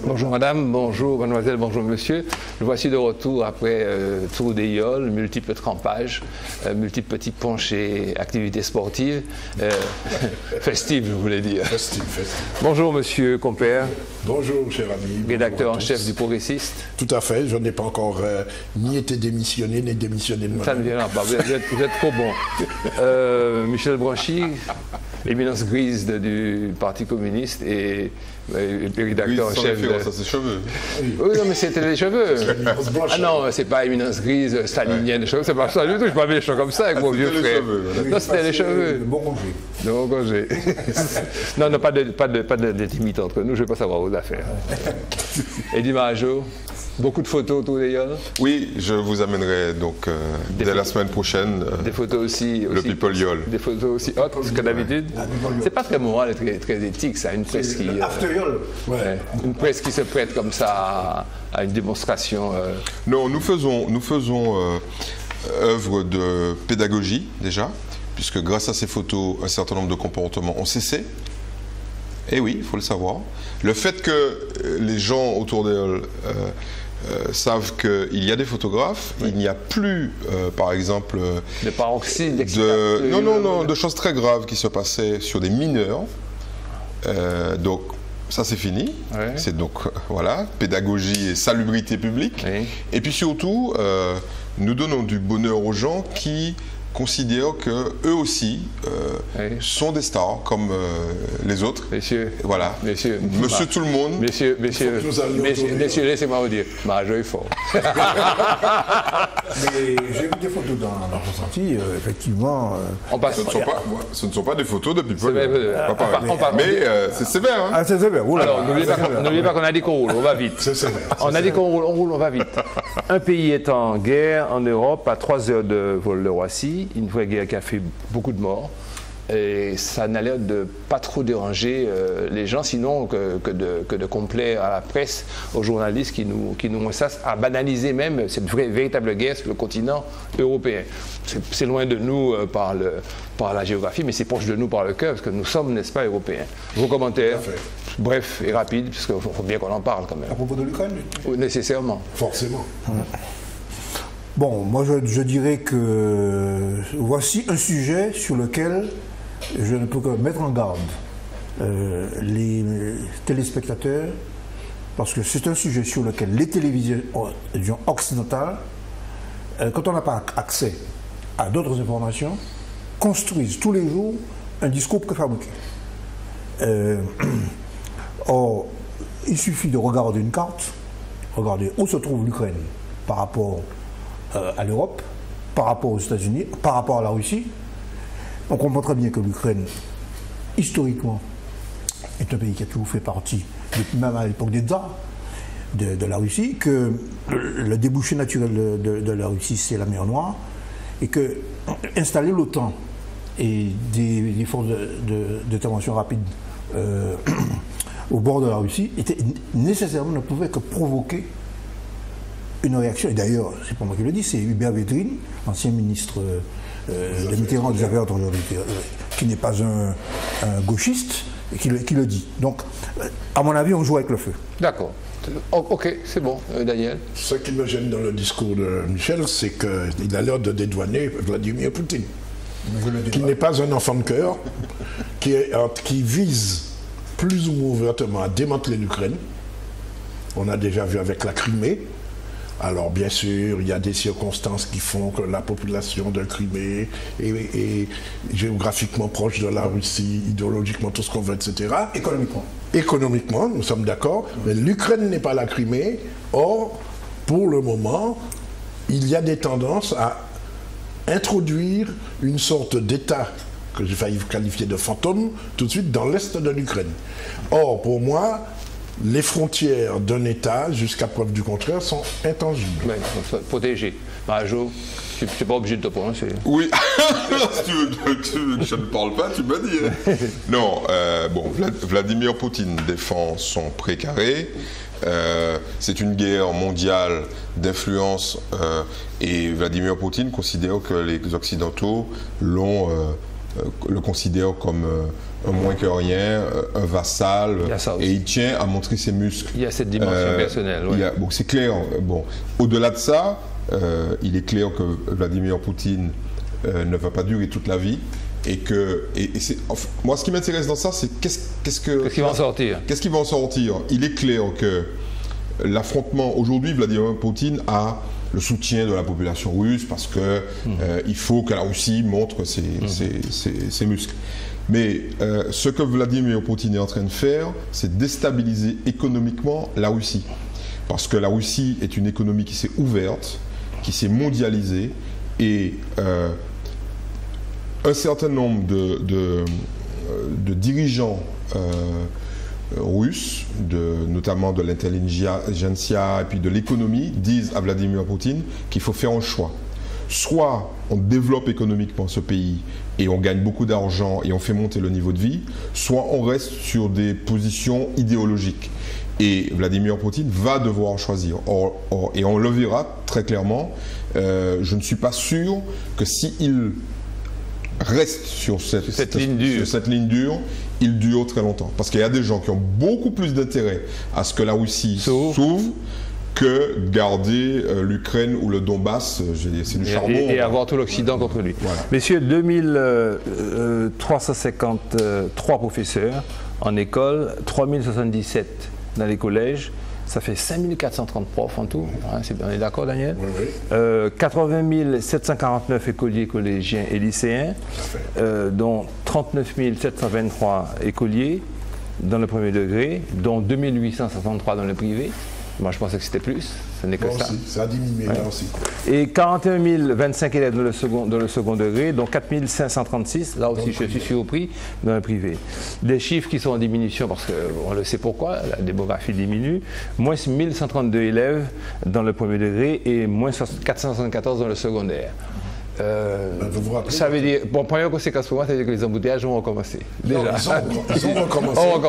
Bonjour madame, bonjour mademoiselle, bonjour monsieur. Nous voici de retour après tour des yoles, multiples trempages, multiples petits penchés, activités sportives, festives je voulais dire. Festive. Bonjour monsieur Compère. Bonjour cher ami. Rédacteur en chef du Progressiste. Tout à fait, je n'ai pas encore ni été démissionné, ni démissionné de moi. Ça ne viendra pas, vous êtes trop bon. Michel Branchi, éminence grise du Parti communiste et rédacteur en chef. Ça, c'est cheveux. Oui, non, mais c'était les cheveux. Ah non, c'est pas éminence grise, stalinienne, c'est pas ça du tout, je ne suis pas méchant comme ça avec mon vieux frère. Non, c'était les cheveux. Bon congé. Bon congé. Non, pas d'intimité entre nous, je ne vais pas savoir vos affaires. Eddie Marajo, beaucoup de photos autour des yoles. Oui, je vous amènerai donc dès la semaine prochaine. Des photos aussi. Le People Yol. Des photos aussi hautes que d'habitude. C'est pas très moral et très éthique, ça, une presse qui. Une presse qui se prête comme ça à une démonstration. Non, nous faisons œuvre de pédagogie déjà, puisque grâce à ces photos, un certain nombre de comportements ont cessé. Et oui, il faut le savoir. Le fait que les gens autour d'elle savent qu'il y a des photographes, il n'y a plus, par exemple, de paroxysme, de choses très graves qui se passaient sur des mineurs. Donc, ça c'est fini. Ouais. C'est donc, voilà, pédagogie et salubrité publique. Oui. Et puis surtout, nous donnons du bonheur aux gens qui considèrent qu'eux aussi sont des stars comme les autres. Messieurs, voilà. Monsieur tout le monde. Messieurs, laissez-moi vous dire, Marajo est fort. Mais j'ai vu des photos dans ressenti, effectivement. Ce ne sont pas des photos de people. Mais c'est sévère. Hein. Ah, c'est sévère. Alors, n'oubliez pas qu'on a dit qu'on roule, on va vite. C'est sévère. On a dit qu'on roule, on va vite. Un pays est en guerre en Europe, à 3 heures de vol de Roissy. Une vraie guerre qui a fait beaucoup de morts. Et ça n'a l'air de pas trop déranger les gens, sinon que de complaire à la presse, aux journalistes qui nous menacent à banaliser même cette véritable guerre sur le continent européen. C'est loin de nous par la géographie, mais c'est proche de nous par le cœur, parce que nous sommes, n'est-ce pas, européens. Vos commentaires, bref et rapides, puisqu'il faut bien qu'on en parle quand même. À propos de l'Ukraine ? Nécessairement. Forcément. Bon, moi je dirais que voici un sujet sur lequel je ne peux que mettre en garde les téléspectateurs, parce que c'est un sujet sur lequel les télévisions occidentales, quand on n'a pas accès à d'autres informations, construisent tous les jours un discours préfabriqué. Or, il suffit de regarder une carte, regarder où se trouve l'Ukraine par rapport à l'Europe, par rapport aux États-Unis, par rapport à la Russie. On comprend très bien que l'Ukraine, historiquement, est un pays qui a toujours fait partie, même à l'époque des tsars, de la Russie, que le débouché naturel de la Russie, c'est la mer Noire, et que installer l'OTAN et des forces d'intervention rapide au bord de la Russie était nécessairement, ne pouvait que provoquer une réaction. Et d'ailleurs, c'est pas moi qui le dis, c'est Hubert Védrine, ancien ministre de Mitterrand des Affaires étrangères, qui n'est pas un gauchiste, qui le dit. Donc, à mon avis, on joue avec le feu. D'accord. Ok, c'est bon, Daniel. Ce qui me gêne dans le discours de Michel, c'est qu'il a l'air de dédouaner Vladimir Poutine, qui n'est pas un enfant de cœur, qui vise plus ou moins ouvertement à démanteler l'Ukraine. On a déjà vu avec la Crimée. Alors bien sûr, il y a des circonstances qui font que la population de Crimée est géographiquement proche de la Russie, idéologiquement, tout ce qu'on veut, etc. Économiquement, nous sommes d'accord, mais l'Ukraine n'est pas la Crimée. Or, pour le moment, il y a des tendances à introduire une sorte d'État que j'ai failli qualifier de fantôme tout de suite dans l'est de l'Ukraine. Or, pour moi, les frontières d'un État, jusqu'à preuve du contraire, sont intangibles. Oui, protégées. Marajo, tu n'es pas obligé de te prononcer. Oui, si tu veux que je ne parle pas, tu m'as dit. Non, bon, Vladimir Poutine défend son précaré. C'est une guerre mondiale d'influence et Vladimir Poutine considère que les Occidentaux l'ont le considère comme un moins que rien, un vassal, et il tient à montrer ses muscles. Il y a cette dimension personnelle. Oui. Bon, c'est clair. Bon, au-delà de ça, il est clair que Vladimir Poutine ne va pas durer toute la vie. Et que, moi, ce qui m'intéresse dans ça, c'est qu'est-ce qui va en sortir. Qu'est-ce qui va en sortir? Il est clair que l'affrontement, aujourd'hui, Vladimir Poutine a le soutien de la population russe parce que il faut que la Russie montre ses muscles. Mais ce que Vladimir Poutine est en train de faire, c'est déstabiliser économiquement la Russie. Parce que la Russie est une économie qui s'est ouverte, qui s'est mondialisée, et un certain nombre de dirigeants russes, notamment de l'intelligentsia et puis de l'économie, disent à Vladimir Poutine qu'il faut faire un choix. Soit on développe économiquement ce pays et on gagne beaucoup d'argent et on fait monter le niveau de vie, soit on reste sur des positions idéologiques. Et Vladimir Poutine va devoir choisir. Et on le verra très clairement. Je ne suis pas sûr que s'il reste sur cette ligne dure, il dure très longtemps. Parce qu'il y a des gens qui ont beaucoup plus d'intérêt à ce que la Russie s'ouvre que garder l'Ukraine ou le Donbass, c'est du charbon. Et avoir tout l'Occident contre lui. Voilà. Messieurs, 2353 professeurs en école, 3077 dans les collèges. Ça fait 5430 profs en tout. Hein, on est d'accord, Daniel? Oui, oui. 80 749 écoliers, collégiens et lycéens, dont 39 723 écoliers dans le premier degré, dont 2863 dans le privé. Moi, je pensais que c'était plus. Ce n'est que ça. Aussi, ça a diminué là aussi. Et 41 025 élèves dans le second degré, dont 4 536, là aussi je suis surpris, dans le privé. Des chiffres qui sont en diminution parce qu'on le sait pourquoi, la démographie diminue. Moins 1132 élèves dans le premier degré et moins 474 dans le secondaire. Ça veut dire, bon, première conséquence pour moi, c'est que les embouteillages vont recommencer. Déjà. Non, ils ont recommencé. On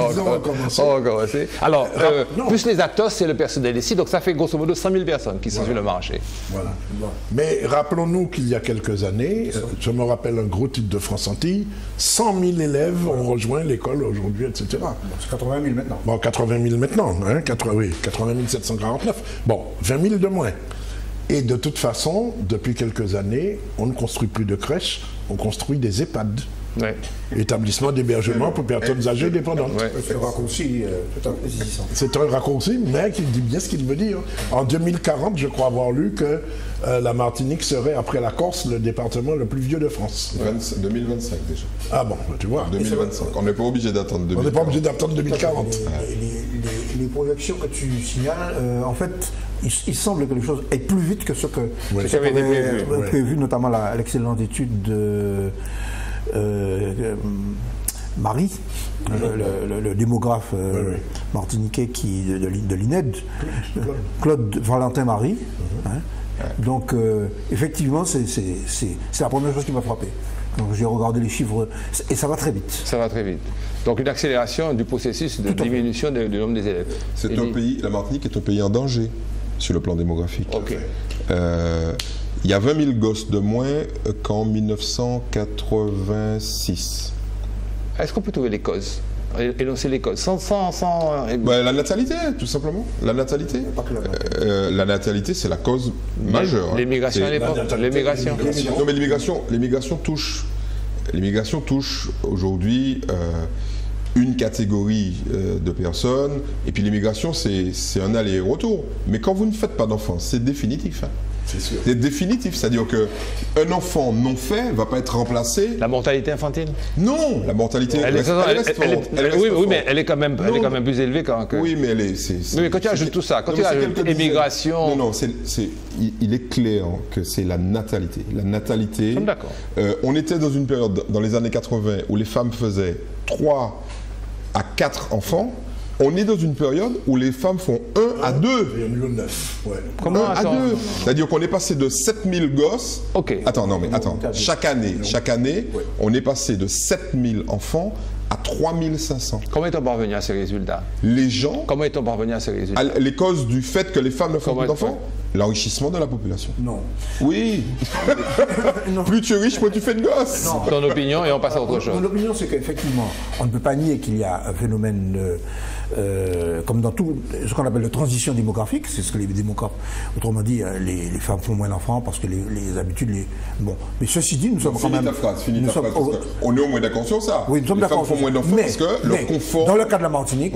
va recommencer. Alors, plus les acteurs, c'est le personnel ici, donc ça fait grosso modo 100 000 personnes qui sont sur le marché. Voilà. Mais rappelons-nous qu'il y a quelques années, je me rappelle un gros titre de France Antilles, 100 000 élèves ont rejoint l'école aujourd'hui, etc. C'est 80 000 maintenant. Bon, 80 000 maintenant, hein, 80 749. Bon, 20 000 de moins. Et de toute façon, depuis quelques années, on ne construit plus de crèches, on construit des EHPAD. Ouais. Établissement d'hébergement pour personnes âgées dépendantes. Ouais. C'est un raccourci c'est un raccourci, mais qui dit bien ce qu'il veut dire. En 2040, je crois avoir lu que la Martinique serait, après la Corse, le département le plus vieux de France. 2025 déjà. Ah bon, tu vois. 2025. On n'est pas obligé d'attendre 2040. On n'est pas obligé d'attendre 2040. Les projections que tu signales, en fait, il semble que les choses aillent plus vite que ce que avait prévu, notamment l'excellente étude de Marie, le démographe martiniquais de l'INED, Claude Valentin Marie. Donc, effectivement, c'est la première chose qui m'a frappé. J'ai regardé les chiffres et ça va très vite. Ça va très vite. Donc une accélération du processus de diminution du nombre des élèves. C'est un pays, la Martinique est un pays en danger sur le plan démographique. Okay. Il y a 20 000 gosses de moins qu'en 1986. Est-ce qu'on peut trouver les causes? Énoncer les causes La natalité, tout simplement. La natalité. La natalité, c'est la cause majeure. L'immigration à l'époque. L'immigration. Non, mais l'immigration touche aujourd'hui une catégorie de personnes. Et puis l'immigration, c'est un aller-retour. Mais quand vous ne faites pas d'enfants, c'est définitif. Hein. C'est définitif, c'est-à-dire qu'un enfant non fait ne va pas être remplacé. La mortalité infantile? Non, la mortalité reste forte. Oui, mais elle est quand même plus élevée que... Oui, mais mais quand tu ajoutes tout ça, quand tu ajoutes immigration... Non, il est clair que c'est la natalité. La natalité... D'accord. On était dans une période, dans les années 80, où les femmes faisaient 3 à 4 enfants. On est dans une période où les femmes font 1 à 2. Il y en a eu 9. Ouais. Comment 1 à 2. C'est-à-dire qu'on est passé de 7000 gosses. Ok. Attends. Chaque année, on est passé de 7000 enfants à 3500. Comment est-on parvenu à ces résultats? Les gens... Comment est-on parvenu à ces résultats? Les causes du fait que les femmes ne font pas d'enfants? l'enrichissement de la population. Non. Oui. Plus tu es riche, moins tu fais de gosses. Non. Ton opinion, et on passe à autre chose. Mon opinion, c'est qu'effectivement, on ne peut pas nier qu'il y a un phénomène, comme dans tout ce qu'on appelle la transition démographique, c'est ce que les démographes, autrement dit, les femmes font moins d'enfants parce que les habitudes, bon. Mais ceci dit, nous sommes quand même... Finis ta phrase, on est au moins d'accord sur ça. Oui, nous sommes les d'accord. femmes font moins d'enfants parce que leur confort... Dans le cas de la Martinique,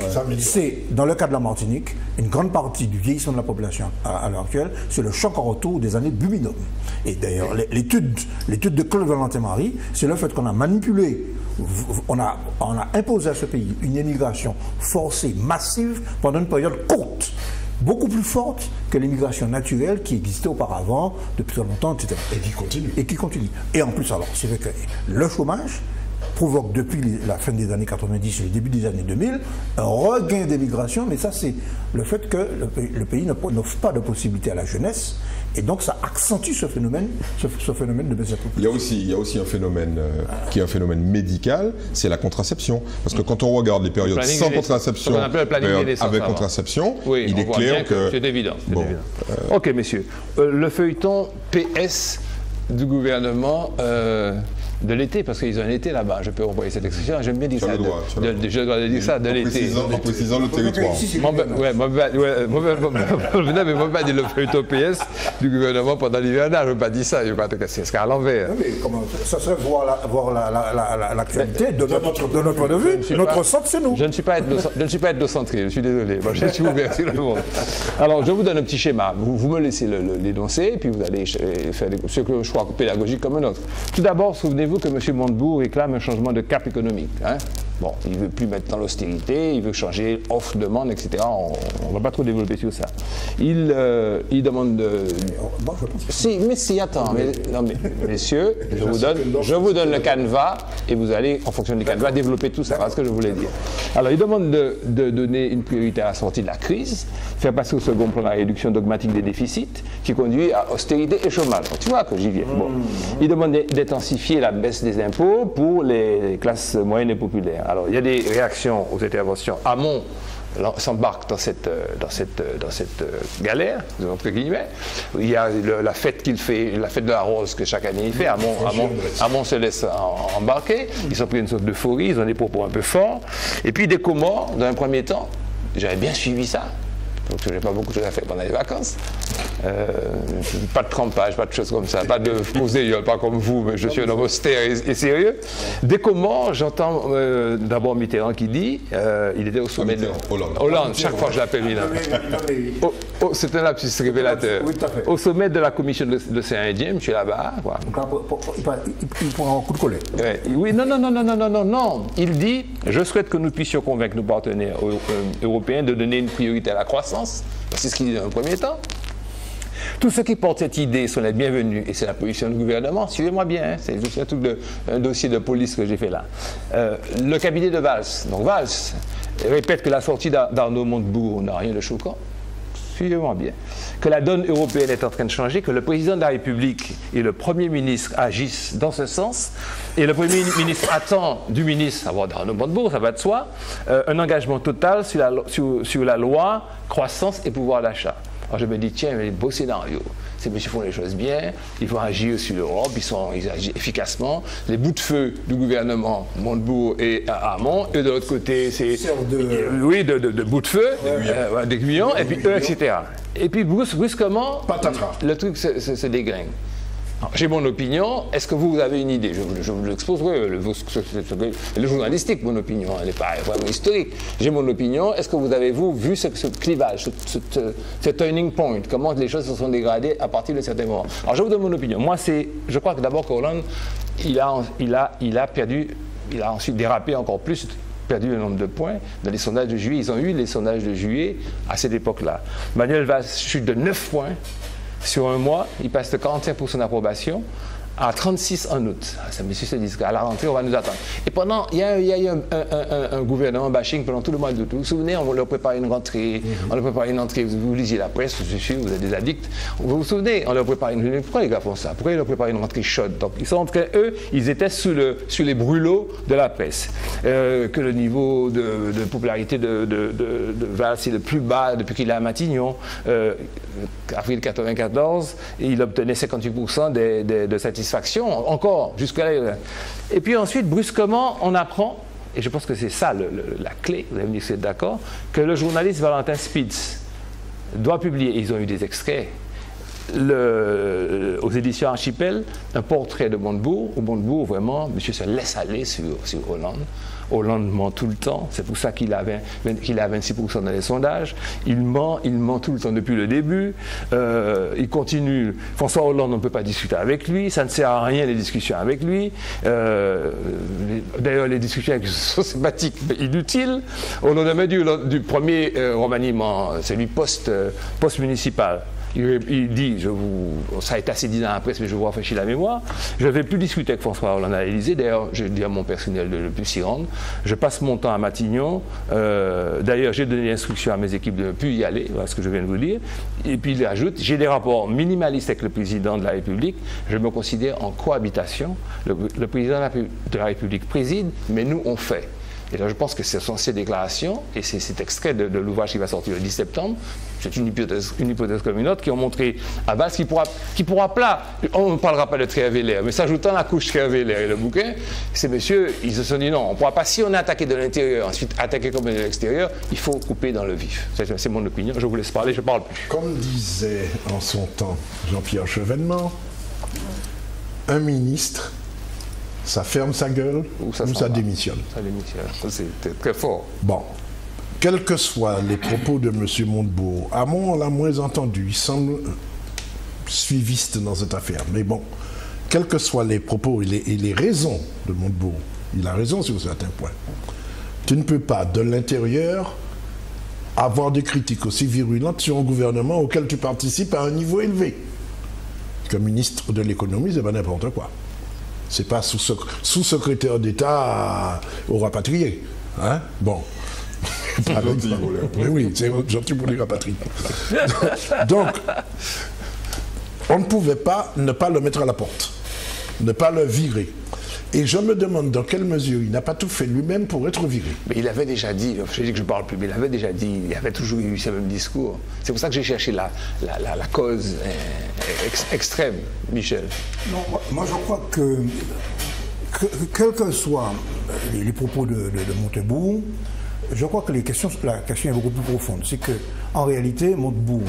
dans le cas de la Martinique, une grande partie du vieillissement de la population à l'heure actuelle, c'est le choc en retour des années Bubinum. Et d'ailleurs, l'étude de Claude Valentin-Marie, c'est le fait qu'on a manipulé, on a imposé à ce pays une émigration forcée, massive, pendant une période courte, beaucoup plus forte que l'immigration naturelle qui existait auparavant depuis très longtemps, etc. Et qui continue. Et en plus, alors, c'est vrai que le chômage provoque depuis la fin des années 90 et le début des années 2000 un regain d'émigration, mais ça c'est le fait que le pays n'offre pas de possibilité à la jeunesse, et donc ça accentue ce phénomène de baisse de la population. Il y a aussi un phénomène qui est un phénomène médical, c'est la contraception. Parce que quand on regarde les périodes sans contraception, avec contraception, oui, il est clair que... C'est évident. Ok, messieurs. Le feuilleton PS du gouvernement... de l'été, parce qu'ils ont un été là-bas, je peux envoyer cette expression, j'aime bien dire ça. J'ai le droit de dire ça, de l'été. En précisant le territoire. Mais moi, pas dire le feuilleton PS du gouvernement pendant l'hivernage, je ne veux pas dire ça, je ne veux pas te casser, c'est à l'envers. Mais comment ça serait voir l'actualité de notre point de vue, notre centre, c'est nous. Je ne suis pas ethnocentré, je suis désolé, moi, je suis ouvert sur le monde. Alors, je vous donne un petit schéma, vous me laissez l'énoncer, puis vous allez faire ce choix pédagogique comme un autre. Tout d'abord, souvenez-vous que M. Montebourg réclame un changement de cap économique. Hein? Bon, il ne veut plus mettre dans l'austérité, il veut changer offre-demande, etc. On ne va pas trop développer sur ça. Il demande de... Attends, messieurs, je vous donne le canevas et vous allez, en fonction du canevas, développer tout ça. Voilà ce que je voulais dire. Alors, il demande de donner une priorité à la sortie de la crise, faire passer au second plan la réduction dogmatique des déficits, qui conduit à austérité et chômage. Tu vois que j'y viens. Bon. Il demande d'intensifier la baisse des impôts pour les classes moyennes et populaires. Alors, il y a des réactions aux interventions. Hamon s'embarque dans cette galère, entre guillemets. Il y a la fête qu'il fait, la fête de la rose que chaque année il fait. Hamon se laisse embarquer. Ils sont pris une sorte d'euphorie, ils ont des propos un peu forts. Et puis des Comores, dans un premier temps, j'avais bien suivi ça. Donc je n'ai pas beaucoup de choses à faire pendant les vacances. Pas de trempage, pas de choses comme ça, pas de poser, pas comme vous, mais je suis un homme austère et sérieux. Dès comment j'entends d'abord Mitterrand qui dit, il était au sommet de Hollande, chaque fois que je l'appelle c'est un lapsus révélateur. Oui, au sommet de la commission de l'océan Indien, je suis là-bas. Il prend un coup de collet. Oui, non. Il dit, je souhaite que nous puissions convaincre nos partenaires européens de donner une priorité à la croissance. C'est ce qu'il dit dans un premier temps. Tous ceux qui portent cette idée sont les bienvenus, et c'est la position du gouvernement. Suivez-moi bien, hein, c'est juste un dossier de police que j'ai fait là. Le cabinet de Valls, donc Valls, répète que la sortie d'Arnaud Montebourg n'a rien de choquant. Suivez-moi bien. Que la donne européenne est en train de changer, que le président de la République et le Premier ministre agissent dans ce sens, et le Premier ministre attend du ministre, avoir d'Arnaud Montebourg, ça va de soi, un engagement total sur la loi croissance et pouvoir d'achat. Alors je me dis, tiens, mais beau scénario. Ces messieurs font les choses bien, ils vont agir sur l'Europe, ils agissent efficacement. Les bouts de feu du gouvernement, Montebourg et Hamon, et de l'autre côté, c'est de bouts de feu, d'aiguillons, et puis eux, etc. Et puis brusquement, le truc se dégringue. J'ai mon opinion, est-ce que vous avez une idée? Je vous l'exposerai, le journalistique, mon opinion, elle n'est pas vraiment historique. J'ai mon opinion, est-ce que vous avez vu ce clivage, ce turning point, comment les choses se sont dégradées à partir de certains moments? Alors je vous donne mon opinion. Moi, je crois que d'abord qu'Hollande, il a perdu, il a ensuite dérapé encore plus, perdu le nombre de points dans les sondages de juillet. Ils ont eu les sondages de juillet à cette époque-là. Manuel Valls chute de 9 points. Sur un mois, il passe de 45% d'approbation à 36 en août. Ça, monsieur se dit qu'à la rentrée, on va nous attendre. Et pendant, il y a eu un gouvernement bashing pendant tout le mois d'août. Vous vous souvenez, on leur préparait une rentrée, on leur préparait une entrée, vous lisez la presse, je suis sûr, vous êtes des addicts. Vous vous souvenez, on leur préparait une... Pourquoi les gars font ça? Pourquoi ils leur préparent une rentrée chaude? Donc, ils sont en train, eux, ils étaient sous les brûlots de la presse. Que le niveau de popularité de Valls est le plus bas depuis qu'il est à Matignon. Avril 94, il obtenait 58% de satisfaction, encore, jusqu'à... Et puis ensuite, brusquement, on apprend, et je pense que c'est ça la clé, vous allez me dire si vous êtes d'accord, que le journaliste Valentin Spitz doit publier, ils ont eu des extraits, aux éditions Archipel, un portrait de Montebourg, où Montebourg, vraiment, monsieur se laisse aller sur Hollande. Hollande ment tout le temps, c'est pour ça qu'il a 26% dans les sondages. Il ment tout le temps depuis le début. Il continue. François Hollande, on ne peut pas discuter avec lui, ça ne sert à rien les discussions avec lui. D'ailleurs, les discussions avec lui sont sympathiques, mais inutiles. Au lendemain du premier remaniement, celui post-municipal. Il dit, ça a été assez dit dans la presse, mais je vous rafraîchis la mémoire, je ne vais plus discuter avec François Hollande à l'Élysée. D'ailleurs, je dis à mon personnel de ne plus s'y rendre. Je passe mon temps à Matignon. D'ailleurs, j'ai donné l'instruction à mes équipes de ne plus y aller, voilà ce que je viens de vous dire. Et puis il ajoute, j'ai des rapports minimalistes avec le président de la République. Je me considère en cohabitation. Le président de la République préside, mais nous, on fait. Et là, je pense que ce sont ces déclarations et c'est cet extrait de l'ouvrage qui va sortir le 10 septembre, c'est une hypothèse comme une autre, qui ont montré à Valls qui pourra plat, on ne parlera pas de Tréavélaire, mais s'ajoutant la couche Tréavélaire et le bouquin, ces messieurs, ils se sont dit non, on ne pourra pas, si on est attaqué de l'intérieur, ensuite attaqué comme de l'extérieur, il faut couper dans le vif. C'est mon opinion, je vous laisse parler, je ne parle plus. Comme disait en son temps Jean-Pierre Chevènement, un ministre, ça ferme sa gueule ou ça démissionne. Ça démissionne, c'est très fort. Bon, quels que soient les propos de M. Montebourg, à moi on l'a moins entendu, il semble suiviste dans cette affaire. Mais bon, quels que soient les propos et les raisons de Montebourg, il a raison sur certains points. Tu ne peux pas, de l'intérieur, avoir des critiques aussi virulentes sur un gouvernement auquel tu participes à un niveau élevé. Comme ministre de l'économie, c'est pas n'importe quoi. C'est pas sous-secrétaire d'État au rapatrié. Hein? Bon. Oui, c'est gentil pour les rapatriés. Donc, on ne pouvait pas ne pas le mettre à la porte, ne pas le virer. Et je me demande dans quelle mesure il n'a pas tout fait lui-même pour être viré. Mais il avait déjà dit, je dis que je ne parle plus, mais il avait déjà dit, il avait toujours eu ce même discours. C'est pour ça que j'ai cherché la cause extrême, Michel. Non, moi je crois que quels que soient les propos de Montebourg, je crois que la question est beaucoup plus profonde. C'est qu'en réalité, Montebourg,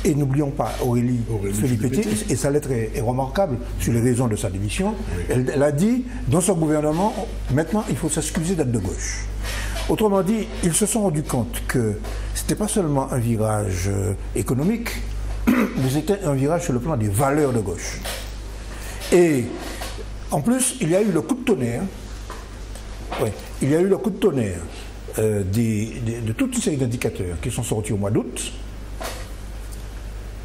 et n'oublions pas Aurélie Filippetti, et sa lettre est remarquable sur les raisons de sa démission. Oui. Elle a dit, dans son gouvernement, maintenant il faut s'excuser d'être de gauche. Autrement dit, ils se sont rendus compte que ce n'était pas seulement un virage économique, mais c'était un virage sur le plan des valeurs de gauche. Et en plus, il y a eu le coup de tonnerre. Oui, il y a eu le coup de tonnerre de toute une série d'indicateurs qui sont sortis au mois d'août.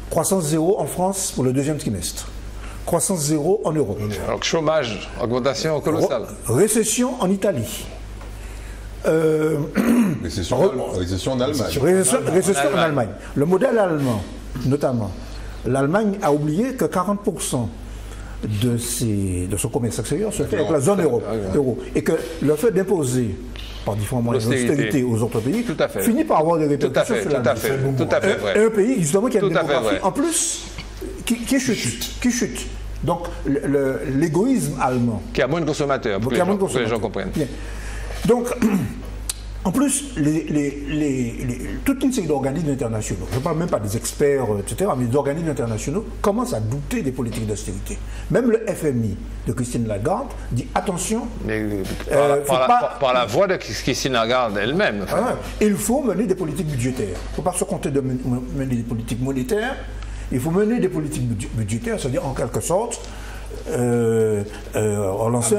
Croissance zéro en France pour le deuxième trimestre. Croissance zéro en Europe. Donc chômage, augmentation colossale. Récession en Italie. Récession en Allemagne. Récession en Allemagne. Le modèle allemand, notamment. L'Allemagne a oublié que 40% de son commerce extérieur se fait avec la zone euro. Et que le fait d'imposer par différents moyens d'austérité aux autres pays finit par avoir des répercussions sur l'Allemagne. Tout à fait vrai. Un pays justement qui a une démographie en plus qui chute. Donc l'égoïsme allemand. Qui a moins de consommateurs, pour que les gens comprennent. Bien. Donc, en plus, toute une série d'organismes internationaux, je ne parle même pas des experts, etc., mais des organismes internationaux commencent à douter des politiques d'austérité. Même le FMI de Christine Lagarde dit attention. Par la voix de Christine Lagarde elle-même. Enfin. Il faut mener des politiques budgétaires. Il ne faut pas se contenter de mener des politiques monétaires. Il faut mener des politiques budgétaires, c'est-à-dire en quelque sorte. Relancer,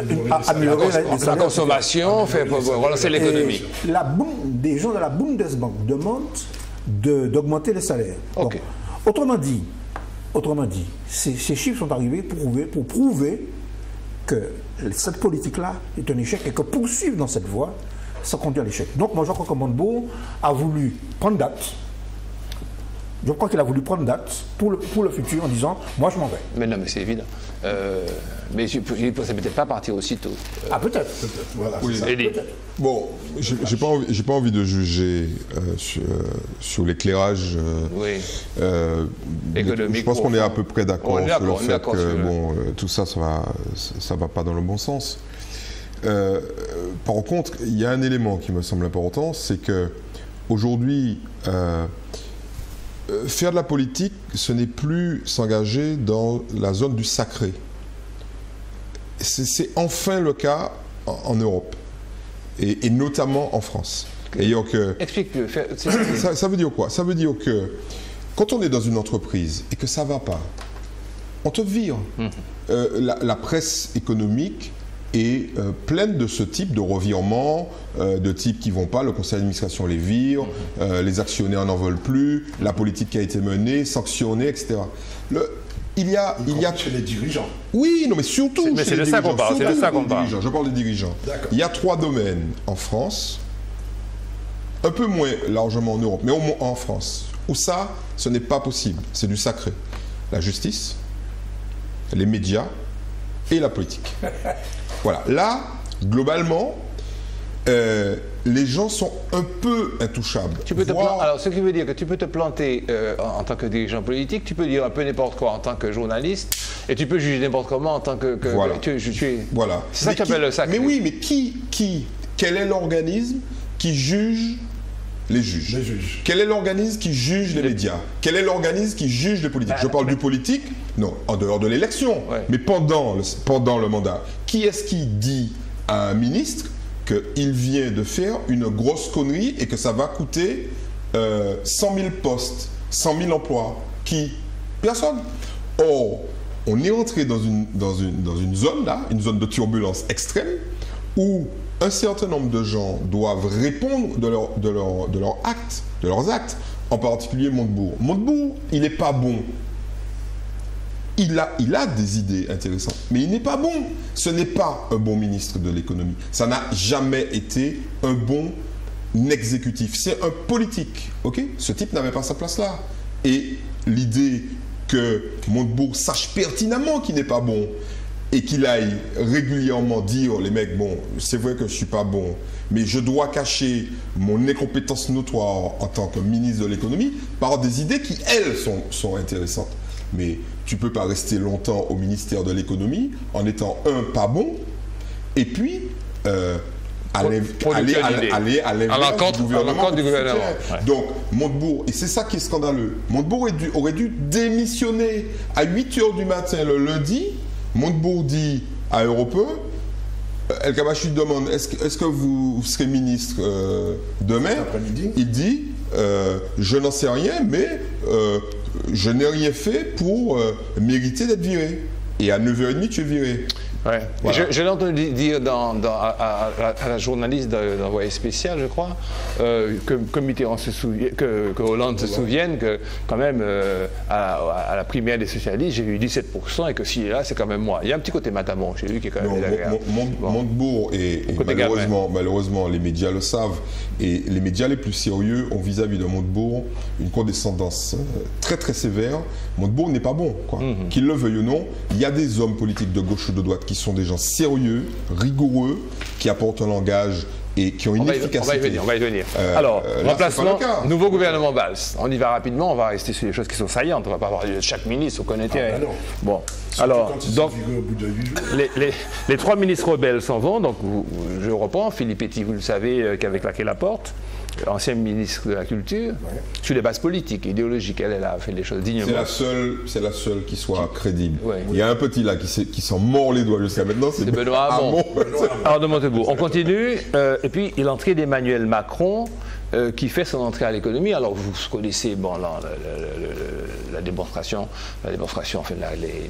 améliorer la consommation, relancer l'économie. Des gens de la Bundesbank demandent d'augmenter les salaires. Okay. Bon. Autrement dit, Autrement dit, ces chiffres sont arrivés pour prouver que cette politique-là est un échec et que poursuivre dans cette voie, ça conduit à l'échec. Donc moi je crois que Montebourg a voulu prendre date. Je crois qu'il a voulu prendre date pour le futur en disant « moi je m'en vais ». Mais non, mais c'est évident. Mais je ne pensais peut-être pas partir aussitôt. Ah peut-être. Voilà, oui. Peut-être. Bon, j'ai pas envie de juger sur l'éclairage économique. Je pense qu'on est à peu près d'accord sur le fait que bon, tout ça, ça va pas dans le bon sens. Par contre, il y a un élément qui me semble important, c'est que aujourd'hui, faire de la politique, ce n'est plus s'engager dans la zone du sacré. C'est enfin le cas en Europe, et notamment en France. Explique-le. Ça veut dire quoi? Ça veut dire que quand on est dans une entreprise et que ça ne va pas, on te vire. La presse économique est pleine de ce type de revirements, de types qui ne vont pas, le conseil d'administration les vire, les actionnaires n'en veulent plus, la politique qui a été menée, sanctionnée, etc. Il y a chez les dirigeants. Oui, non, mais surtout chez les dirigeants. C'est de ça qu'on parle. Je parle des dirigeants. Il y a 3 domaines en France, un peu moins largement en Europe, mais au moins en France, où ça, ce n'est pas possible. C'est du sacré. La justice, les médias et la politique. Voilà. Là, globalement, les gens sont un peu intouchables. Alors, ce qui veut dire que tu peux te planter en tant que dirigeant politique, tu peux dire un peu n'importe quoi en tant que journaliste, et tu peux juger n'importe comment en tant que... Voilà. Voilà. C'est ça que tu appelles le sacré. Mais oui, mais quel est l'organisme qui juge les juges? Les juges. Quel est l'organisme qui juge les médias? Quel est l'organisme qui juge les politiques? Je parle du politique, non, en dehors de l'élection, mais pendant le mandat. Qui est-ce qui dit à un ministre qu'il vient de faire une grosse connerie et que ça va coûter 100 000 postes, 100 000 emplois? Qui? Personne. Or, on est entré dans une zone là, une zone de turbulence extrême, où un certain nombre de gens doivent répondre de leurs actes, en particulier Montebourg. Montebourg, il n'est pas bon. Il a des idées intéressantes, mais il n'est pas bon. Ce n'est pas un bon ministre de l'économie. Ça n'a jamais été un bon exécutif. C'est un politique. Okay? Ce type n'avait pas sa place là. Et l'idée que Montebourg sache pertinemment qu'il n'est pas bon et qu'il aille régulièrement dire, les mecs, bon, c'est vrai que je ne suis pas bon, mais je dois cacher mon incompétence notoire en tant que ministre de l'économie par des idées qui, elles, sont intéressantes. Mais tu ne peux pas rester longtemps au ministère de l'économie en étant pas bon, et puis aller à l'encontre du gouvernement. Ouais. Donc, Montebourg, et c'est ça qui est scandaleux, Montebourg aurait dû démissionner à 8h du matin le lundi. Montebourg dit à Europe 1, El Kabachi demande, est-ce que vous serez ministre demain? Il dit, je n'en sais rien, mais je n'ai rien fait pour mériter d'être viré. Et à 9h30, tu es viré. Ouais. Voilà. Je l'ai entendu dire à la journaliste d'Envoyé spécial, je crois, que Mitterrand que Hollande se souvienne que quand même à la primaire des socialistes, j'ai eu 17% et que s'il est là, c'est quand même moi. Il y a un petit côté matamon chez lui qui est quand même désagréable. Montebourg et malheureusement, les médias le savent, et les médias les plus sérieux ont vis-à-vis de Montebourg une condescendance très très sévère. Montebourg n'est pas bon, quoi. Qu'il le veuille ou non, il y a des hommes politiques de gauche ou de droite qui sont des gens sérieux, rigoureux, qui apportent un langage et qui ont une efficacité. On va y venir. Alors, remplacement, nouveau gouvernement Valls. On y va rapidement, on va rester sur les choses qui sont saillantes. On ne va pas parler de chaque ministre au connaît. Bon, alors, donc, les 3 ministres rebelles s'en vont. Donc, je reprends. Philippe Petit, vous le savez, qui avait claqué la porte. Ancien ministre de la Culture, sur les bases politiques, idéologiques, elle a fait les choses dignement. C'est la seule qui soit crédible. Ouais. Il y a un petit là qui s'en mord les doigts jusqu'à maintenant, c'est Benoît Hamon. Alors de Montebourg. On continue, et puis il est entré d'Emmanuel Macron, qui fait son entrée à l'économie. Alors vous connaissez bon, la démonstration, enfin,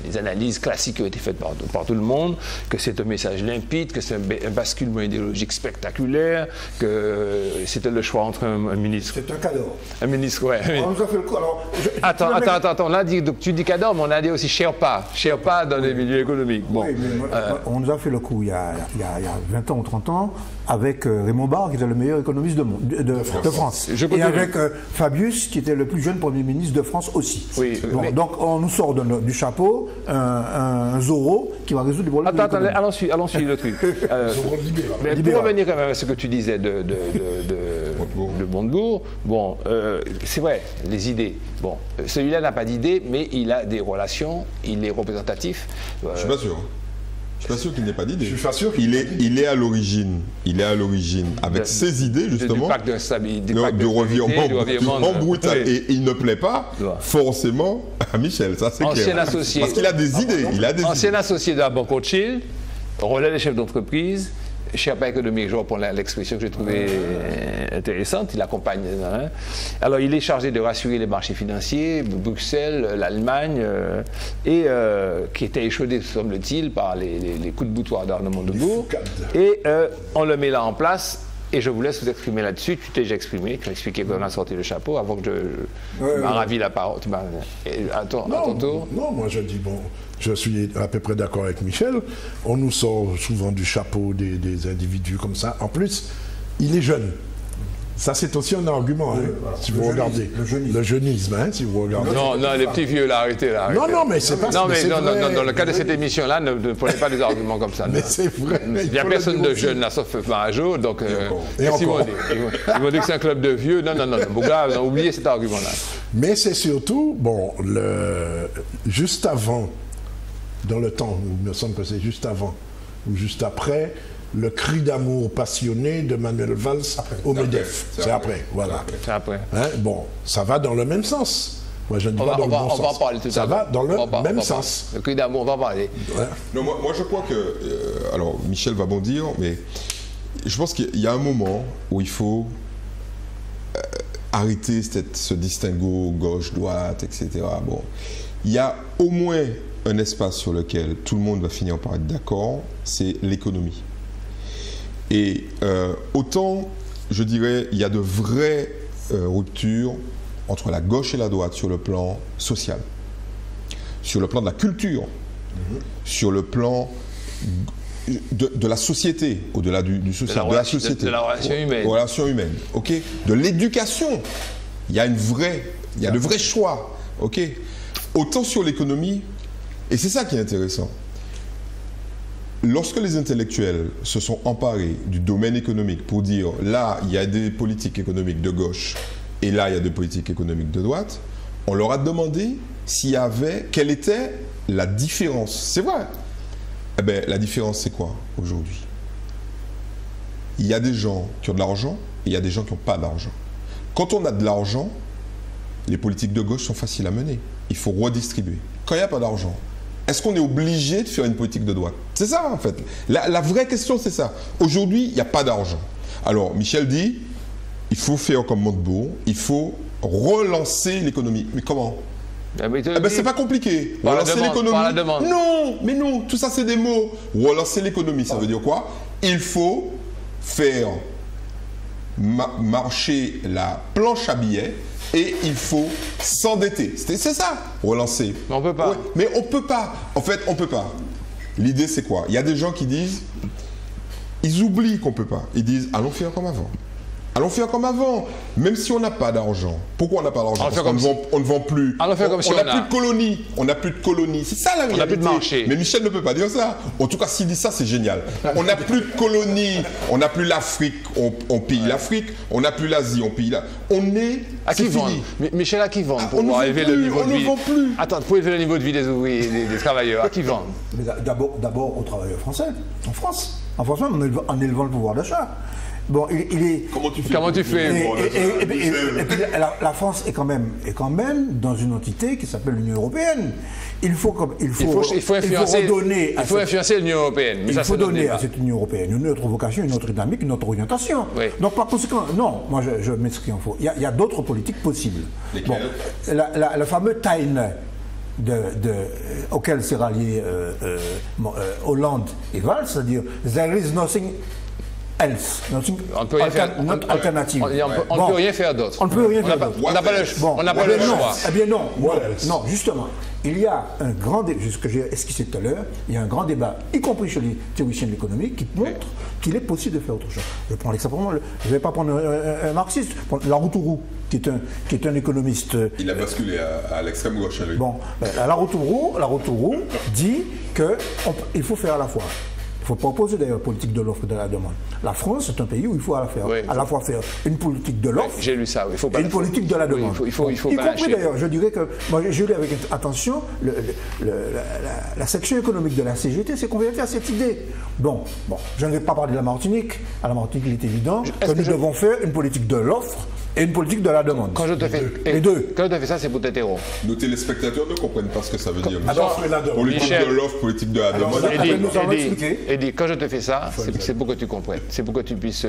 les analyses classiques qui ont été faites par tout le monde, que c'est un message limpide, que c'est un basculement idéologique spectaculaire, que c'était le choix entre un ministre... C'est un cadeau. Un ministre, ouais. On nous a fait le coup. Alors, Attends, là, donc, tu dis cadeau, mais on a dit aussi Sherpa dans les milieux économiques. Bon. Oui, on nous a fait le coup il y a 20 ans ou 30 ans avec Raymond Barre, qui était le meilleur économiste de France. Et avec Fabius, qui était le plus jeune Premier ministre de France aussi. Oui, bon, donc on nous sort du chapeau un Zorro qui va résoudre les problèmes. Attends, allons suivre le truc. Mais pour revenir quand même à ce que tu disais de Montebourg, bon, c'est vrai, les idées. Bon, celui-là n'a pas d'idées, mais il a des relations, il est représentatif. Je suis pas sûr. Je suis pas sûr qu'il n'ait pas d'idée. Je suis pas sûr qu'il il est à l'origine avec ses idées justement du pacte de stabilité, de revirement brutal, oui. et il ne plaît pas forcément à Michel, ça c'est clair. Associé, parce qu'il a des idées. Ancien associé de la Banque Rothschild, relais des chefs d'entreprise. Sherpa économique, je reprends l'expression que j'ai trouvée intéressante, il accompagne. Hein. Alors il est chargé de rassurer les marchés financiers, Bruxelles, l'Allemagne, et qui était échaudé, semble-t-il, par les coups de boutoir d'Arnaud Montebourg. Et on le met là en place. Et je vous laisse vous exprimer là-dessus. Tu t'es déjà exprimé, tu as expliqué qu'on a sorti le chapeau avant que je m'en ravis la parole. À ton tour. Non, moi je dis, bon, je suis à peu près d'accord avec Michel. On nous sort souvent du chapeau des individus comme ça. En plus, il est jeune. Ça, c'est aussi un argument, hein, si vous regardez. Le jeunisme, hein, si vous regardez. Non, les petits vieux, là, arrêtez. Non, mais c'est pas ça. Non, dans le cas de cette émission-là, ne prenez pas des arguments comme ça. Mais c'est vrai. Il n'y a personne de jeune là, sauf Marajo, donc ils vont dire que c'est un club de vieux. Non, Bouga, oubliez cet argument-là. Mais c'est surtout, bon, juste avant, dans le temps, il me semble que c'est juste avant, ou juste après, le cri d'amour passionné de Manuel Valls au MEDEF. C'est après, voilà. C'est après. Hein, bon, ça va dans le même sens. Moi, je ne dis pas dans le bon sens. On va en parler tout à l'heure. Ça va dans le même sens. Le cri d'amour, on va en parler. Ouais. Non, moi, je crois que... alors, Michel va bondir, mais je pense qu'il y a un moment où il faut arrêter ce distinguo gauche-droite, etc. Bon, il y a au moins un espace sur lequel tout le monde va finir par être d'accord, c'est l'économie. Et autant, je dirais, il y a de vraies ruptures entre la gauche et la droite sur le plan social, sur le plan de la culture, sur le plan de la société, au-delà du social, de la société. De la relation humaine. Relation humaine, ok. De l'éducation, il y a de vrais choix, ok. Autant sur l'économie, et c'est ça qui est intéressant. Lorsque les intellectuels se sont emparés du domaine économique pour dire là, il y a des politiques économiques de gauche et là, il y a des politiques économiques de droite, on leur a demandé quelle était la différence. C'est vrai. Eh bien, la différence, c'est quoi aujourd'hui? Il y a des gens qui ont de l'argent et il y a des gens qui n'ont pas d'argent. Quand on a de l'argent, les politiques de gauche sont faciles à mener. Il faut redistribuer. Quand il n'y a pas d'argent, est-ce qu'on est obligé de faire une politique de droite? C'est ça, en fait. La vraie question, c'est ça. Aujourd'hui, il n'y a pas d'argent. Alors, Michel dit, il faut faire comme Montebourg, il faut relancer l'économie. Mais comment? C'est pas compliqué. Relancer l'économie. Non, mais non, tout ça, c'est des mots. Relancer l'économie, ça veut dire quoi? Il faut faire marcher la planche à billets. Et il faut s'endetter. C'est ça, relancer. Mais on ne peut pas. Ouais, mais on ne peut pas. En fait, on ne peut pas. L'idée, c'est quoi? Il y a des gens qui disent, ils oublient qu'on ne peut pas. Ils disent, allons faire comme avant. Allons faire comme avant, même si on n'a pas d'argent. Pourquoi on n'a pas d'argent? Parce qu'on ne vend plus. On n'a plus de colonies. On n'a plus de colonies. C'est ça la réalité. On n'a plus de marché. Mais Michel ne peut pas dire ça. En tout cas, s'il dit ça, c'est génial. On n'a plus de colonies. On n'a plus l'Afrique. On pille l'Afrique. On n'a plus l'Asie. On pille là. On est. À qui vendre? Michel, à qui vendre? On ne vend plus. Attends, pour élever le niveau de vie des ouvriers, des travailleurs, à qui vendre? D'abord aux travailleurs français. En France. En France, en élevant le pouvoir d'achat. Bon, il est... Comment tu fais Et puis la France est quand même dans une entité qui s'appelle l'Union européenne. Il faut influencer l'Union européenne. Il faut donner à cette Union européenne une autre vocation, une autre dynamique, une autre orientation. Oui. Donc par conséquent, non, moi je mets ce qu'il en faut. Il y a d'autres politiques possibles. Bon, le fameux Taine auquel s'est rallié Hollande et Valls, c'est-à-dire « there is nothing else ». On ne peut rien faire. Alternative. On ne peut rien faire d'autre. On ne peut rien faire d'autre. On n'a pas le choix. Eh bien non, justement. Il y a un grand débat, ce que j'ai esquissé tout à l'heure, il y a un grand débat, y compris chez les théoriciens de l'économie, qui montre qu'il est possible de faire autre chose. Je prends l'exemple, je ne vais pas prendre un marxiste, Laroutourou, qui est un économiste. Il a basculé à l'extrême gauche, lui. Bon, Laroutourou dit qu'il faut faire à la fois. Il ne faut pas opposer d'ailleurs la politique de l'offre et de la demande. La France est un pays où il faut à la fois faire une politique de l'offre et une politique de la demande. Il faut y compris d'ailleurs, je dirais que, moi j'ai lu avec attention la section économique de la CGT s'est convertie à cette idée. Bon, je ne vais pas parler de la Martinique. À la Martinique, il est évident que nous devons faire une politique de l'offre et une politique de la demande. Quand je te fais les deux. Quand je te fais ça, c'est pour t'hétéro. Nos téléspectateurs ne comprennent pas ce que ça veut dire. Politique de l'offre, politique de la demande. Eddie, quand je te fais ça, c'est pour que tu comprennes. C'est pour que tu puisses.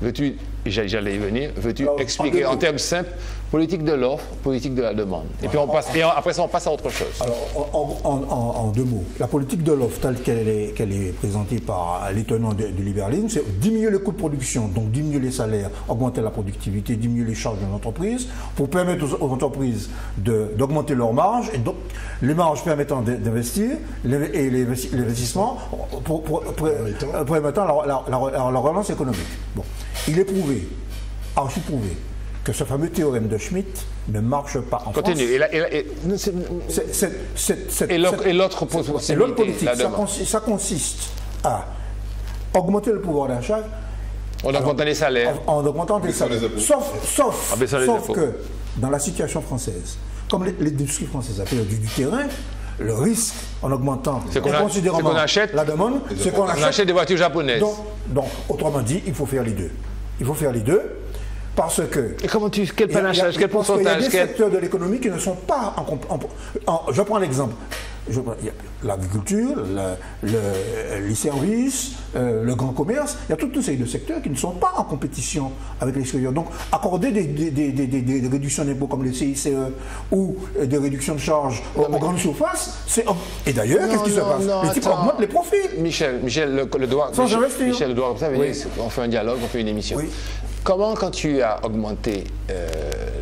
Veux-tu, j'allais y venir, veux-tu expliquer en termes simples, politique de l'offre, politique de la demande. Et puis après ça, on passe à autre chose. Alors, en deux mots, la politique de l'offre telle qu'elle est présentée par les tenants du libéralisme, c'est diminuer les coûts de production, donc diminuer les salaires, augmenter la productivité, diminuer les charges de l'entreprise, pour permettre aux entreprises d'augmenter leurs marges, et donc les marges permettant d'investir, et l'investissement permettant la relance économique. Bon. Il est prouvé, archi prouvé, que ce fameux théorème de Schmitt ne marche pas en France. Continue. Et l'autre politique, ça consiste à augmenter le pouvoir d'achat en augmentant les salaires. En augmentant les salaires. Sauf que dans la situation française, comme l'industrie française a perdu du terrain, le risque en augmentant considérablement la demande, c'est qu'on achète des voitures japonaises. Donc, autrement dit, il faut faire les deux. Il faut faire les deux parce que... Et comment quel panachage, quel pourcentage? Il y a des secteurs de l'économie qui ne sont pas je prends l'exemple. L'agriculture, les services, le grand commerce, il y a toutes ces deux secteurs qui ne sont pas en compétition avec l'extérieur. Donc, accorder des réductions d'impôts comme le CICE ou des réductions de charges aux grandes surfaces, et d'ailleurs, qu'est-ce qui se passe? Les types augmentent les profits. Michel, le doigt comme ça, on fait un dialogue, on fait une émission. Oui. Comment, quand tu as augmenté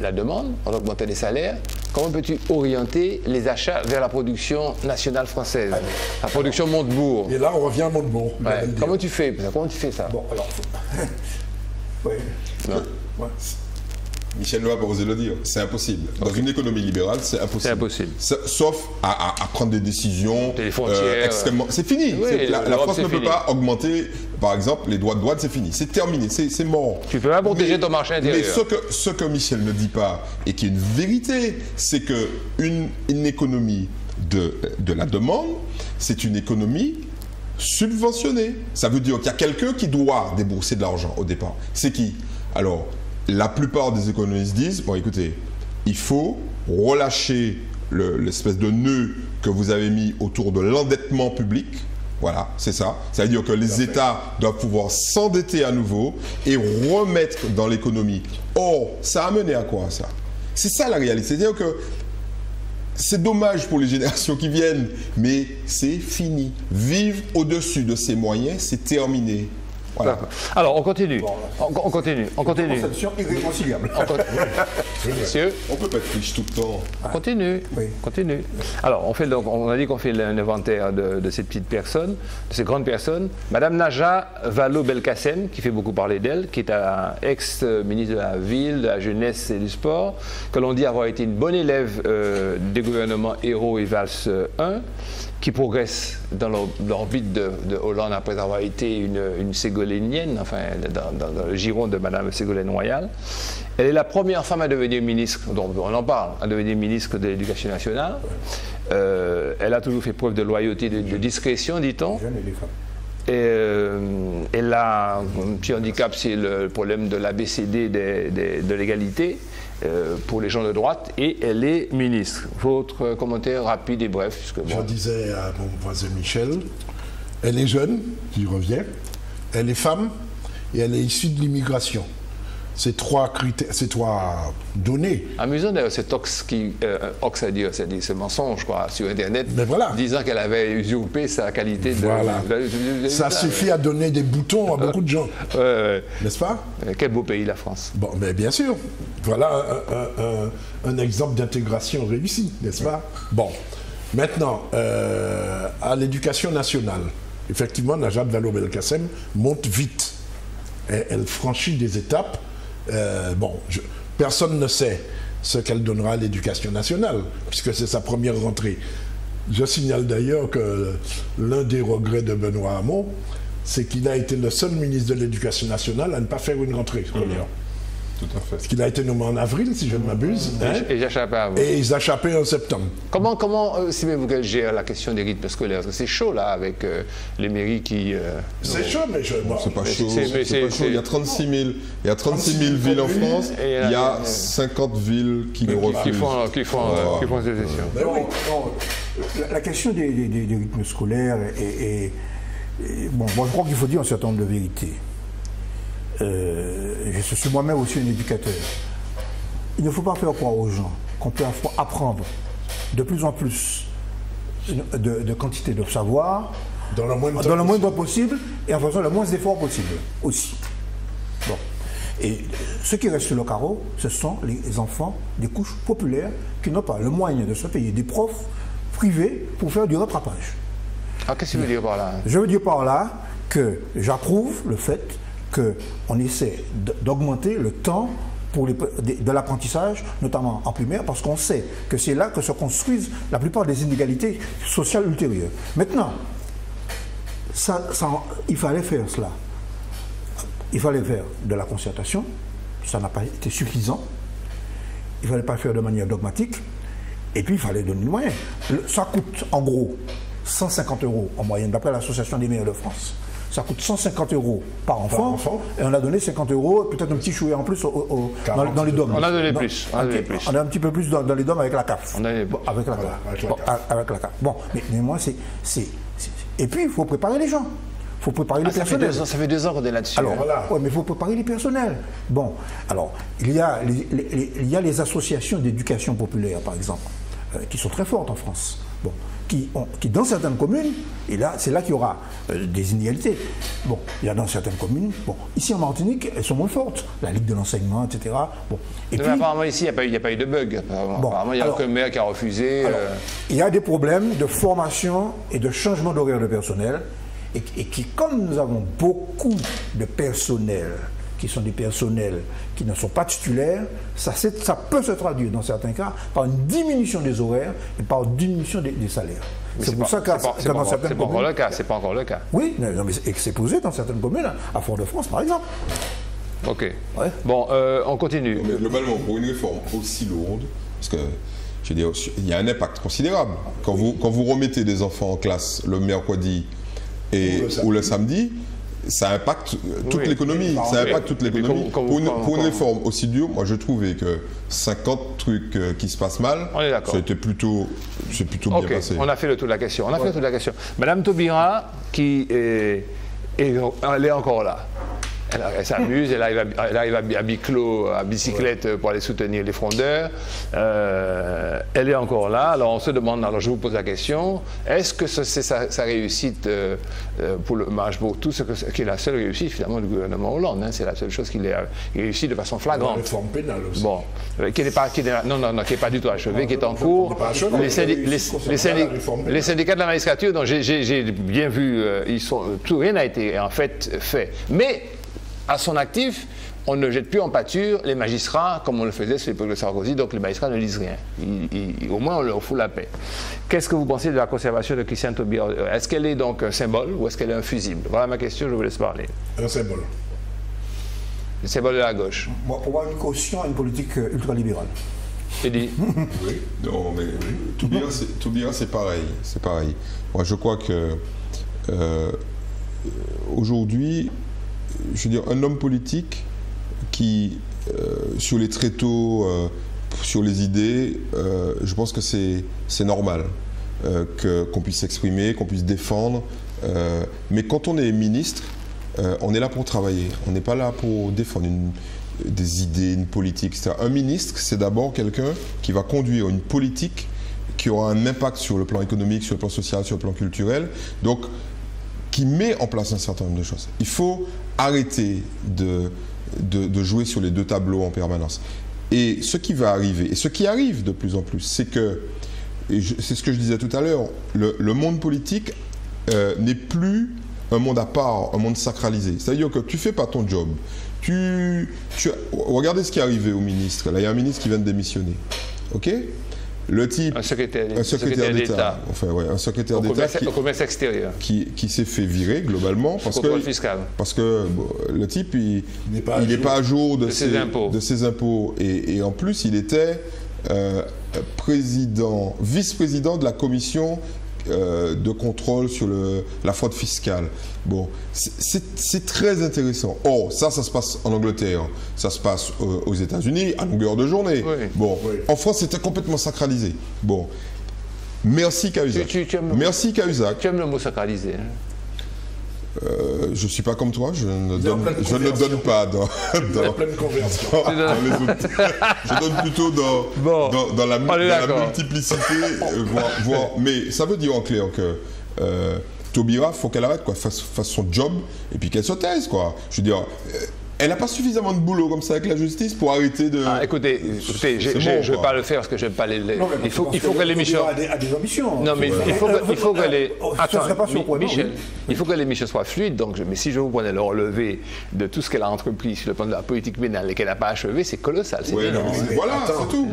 la demande, on a augmenté les salaires, comment peux-tu orienter les achats vers la production nationale française, la production Montebourg? Et là, on revient à Montebourg. Ouais. Comment tu fais ça? Bon, alors... oui. Non. Ouais. Michel Noah va oser le dire, c'est impossible. Dans une économie libérale, c'est impossible. C'est impossible. Sauf à prendre des décisions extrêmement... C'est fini. Oui, la France ne peut pas augmenter, par exemple, les droits de douane, c'est fini. C'est terminé, c'est mort. Tu peux pas protéger ton marché intérieur. Mais ce que Michel ne dit pas, et qui est une vérité, c'est qu'une économie de la demande, c'est une économie subventionnée. Ça veut dire qu'il y a quelqu'un qui doit débourser de l'argent au départ. C'est qui? Alors, la plupart des économistes disent, bon écoutez, il faut relâcher l'espèce de nœud que vous avez mis autour de l'endettement public. Voilà, c'est ça. Ça veut dire que les États doivent pouvoir s'endetter à nouveau et remettre dans l'économie. Or, ça a mené à quoi ça? C'est ça la réalité. C'est-à-dire que c'est dommage pour les générations qui viennent, mais c'est fini. Vivre au-dessus de ses moyens, c'est terminé. Voilà. Alors, on continue. Bon, on continue. Conception irréconciliable. Messieurs, on peut pas être riche tout le temps. On continue. Oui. Continue. Alors, on a dit qu'on fait l'inventaire de ces petites personnes, de ces grandes personnes. Madame Naja Vallaud-Belkacem, qui fait beaucoup parler d'elle, qui est ex-ministre de la Ville, de la Jeunesse et du Sport, que l'on dit avoir été une bonne élève des gouvernements Ayrault et Valls 1, qui progresse dans l'orbite de Hollande après avoir été une ségolénienne, enfin dans le giron de Madame Ségolène Royal. Elle est la première femme à devenir ministre, dont on en parle, à devenir ministre de l'Éducation nationale. Elle a toujours fait preuve de loyauté, de discrétion, dit-on. Elle a un petit handicap, c'est le problème de l'ABCD de l'égalité pour les gens de droite, et elle est ministre. Votre commentaire rapide et bref. Puisque, bon. Je disais à mon voisin Michel, elle est jeune, j'y reviens, elle est femme et elle est issue de l'immigration. Ces trois critères, ces trois données. Amusant d'ailleurs, cet Ox c'est ce mensonge quoi, sur Internet, voilà. Disant qu'elle avait usurpé sa qualité de... Voilà. Ça suffit à donner des boutons à beaucoup de gens. N'est-ce pas? Quel beau pays la France. Bon, mais bien sûr. Voilà un exemple d'intégration réussie, n'est-ce pas? Bon, maintenant, à l'éducation nationale, effectivement, Najat Vallaud-Belkacem monte vite. Elle franchit des étapes. Personne ne sait ce qu'elle donnera à l'éducation nationale, puisque c'est sa première rentrée. Je signale d'ailleurs que l'un des regrets de Benoît Hamon, c'est qu'il a été le seul ministre de l'Éducation nationale à ne pas faire une rentrée scolaire. Tout à fait. Parce qu'il a été nommé en avril, si je ne m'abuse. Et j'échappais à vous. Et ils échappaient en septembre. Comment estimez-vous qu'elle gère la question des rythmes scolaires? Parce que c'est chaud là, avec les mairies qui... c'est chaud, mais c'est pas chaud. C'est pas chaud. Il y a 36 000 villes en France. Et il y a 50 villes qui nous refusent. Qui font ces sessions. La question des rythmes scolaires bon, moi je crois qu'il faut dire un certain nombre de vérités. Je suis moi-même aussi un éducateur. Il ne faut pas faire croire aux gens qu'on peut apprendre de plus en plus de quantité de savoir dans le moins temps possible et en faisant le moins d'efforts possible aussi. Bon. Et ce qui reste sur le carreau, ce sont les enfants des couches populaires qui n'ont pas le moyen de se payer des profs privés pour faire du rattrapage. Ah, qu'est-ce que tu veux dire par là? Je veux dire par là que j'approuve le fait qu'on essaie d'augmenter le temps de l'apprentissage, notamment en primaire, parce qu'on sait que c'est là que se construisent la plupart des inégalités sociales ultérieures. Maintenant, il fallait faire cela. Il fallait faire de la concertation, ça n'a pas été suffisant. Il ne fallait pas le faire de manière dogmatique, et puis il fallait donner des moyens. Ça coûte en gros 150 € en moyenne, d'après l'Association des maires de France. Ça coûte 150 € par enfant, et on a donné 50 €, peut-être un petit chouet en plus dans les DOM. On a donné plus. On a un petit peu plus dans les DOM avec la CAF. Avec la CAF. Bon, mais moi, c'est... Et puis, il faut préparer les gens. Il faut préparer les personnels. Ça fait 2 ans qu'on est là-dessus. Alors, ouais, mais il faut préparer les personnels. Bon, alors, il y a les associations d'éducation populaire, par exemple, qui sont très fortes en France. Bon, qui dans certaines communes, et là, c'est là qu'il y aura des inégalités. Bon, il y a dans certaines communes, bon, ici en Martinique, elles sont moins fortes, la Ligue de l'enseignement, etc. Bon, et puis, apparemment, ici, il n'y a pas eu de bug. Apparemment, il n'y a aucun maire qui a refusé. Il y a des problèmes de formation et de changement d'horaire de personnel, et qui, comme nous avons beaucoup de personnel, qui sont des personnels qui ne sont pas titulaires, ça peut se traduire dans certains cas par une diminution des horaires et par une diminution des salaires. C'est pour ça que dans certaines communes... C'est pas encore le cas. Oui, mais c'est posé dans certaines communes, à Fort-de-France par exemple. Ok. Ouais. Bon, on continue. Mais globalement, pour une réforme aussi lourde, parce que je veux dire, il y a un impact considérable. Quand vous remettez des enfants en classe le mercredi ou le samedi, ça impacte toute l'économie. Ça impacte toute l'économie. Pour une réforme aussi dure, moi je trouvais que 50 trucs qui se passent mal, c'est plutôt bien passé. On a fait le tour de la question. Madame Taubira, elle est encore là. Elle s'amuse, elle arrive à Biclo, à bicyclette pour aller soutenir les frondeurs. Elle est encore là. Alors on se demande, alors je vous pose la question, est-ce que c'est sa réussite pour le marche pour tout ce qui est la seule réussite finalement du gouvernement Hollande, hein, c'est la seule chose qu'il a réussi de façon flagrante. La réforme pénale aussi. Bon, qui n'est pas du tout achevée, qui est en cours. Les syndicats de la magistrature, dont j'ai bien vu, tout rien n'a été en fait fait. Mais à son actif, on ne jette plus en pâture les magistrats comme on le faisait sous l'époque de Sarkozy, donc les magistrats ne lisent rien. Au moins, on leur fout la paix. Qu'est-ce que vous pensez de la conservation de Christiane Taubira? Est-ce qu'elle est donc un symbole ou est-ce qu'elle est un fusible? Voilà ma question, je vous laisse parler. Un symbole. Le symbole de la gauche. Pour moi, une caution à une politique ultralibérale. C'est dit. Oui. Non, mais Taubira, c'est pareil. C'est pareil. Moi, je crois que aujourd'hui, je veux dire, un homme politique qui, sur les tréteaux, sur les idées, je pense que c'est normal qu'on puisse s'exprimer, qu'on puisse défendre. Mais quand on est ministre, on est là pour travailler. On n'est pas là pour défendre des idées, une politique, etc. Un ministre, c'est d'abord quelqu'un qui va conduire une politique qui aura un impact sur le plan économique, sur le plan social, sur le plan culturel, donc qui met en place un certain nombre de choses. Il faut arrêter de jouer sur les deux tableaux en permanence. Et ce qui va arriver, et ce qui arrive de plus en plus, c'est que, c'est ce que je disais tout à l'heure, le monde politique n'est plus un monde à part, un monde sacralisé. C'est-à-dire que tu ne fais pas ton job. Regardez ce qui est arrivé au ministre. Là, il y a un ministre qui vient de démissionner. OK ? Le type, un secrétaire d'État, enfin, ouais, un secrétaire d'État au commerce extérieur, qui s'est fait virer globalement parce que bon, le type il n'est pas à jour de ses impôts et en plus il était vice-président de la commission de contrôle sur la fraude fiscale. Bon, c'est très intéressant. Or, ça se passe en Angleterre, ça se passe aux États-Unis à longueur de journée. Oui. Bon, oui. En France, c'était complètement sacralisé. Bon, merci Cahuzac. Merci Cahuzac. Tu aimes le mot sacralisé, hein? Je ne suis pas comme toi, je ne donne pas dans pleine conversion. Les autres. Je donne plutôt dans la multiplicité. Mais ça veut dire en clair que Taubira, il faut qu'elle arrête, quoi, fasse son job et puis qu'elle se taise, quoi. Je veux dire, elle n'a pas suffisamment de boulot comme ça avec la justice pour arrêter de... Ah, écoutez, je ne vais pas le faire parce que je n'aime pas les... Il faut que l'émission... a des ambitions. Non, mais il faut que les... Attends, Michel, il faut que l'émission soit fluide. Donc, mais si je vous prenais le relevé de tout ce qu'elle a entrepris sur le plan de la politique pénale et qu'elle n'a pas achevé, c'est colossal. Voilà, c'est tout.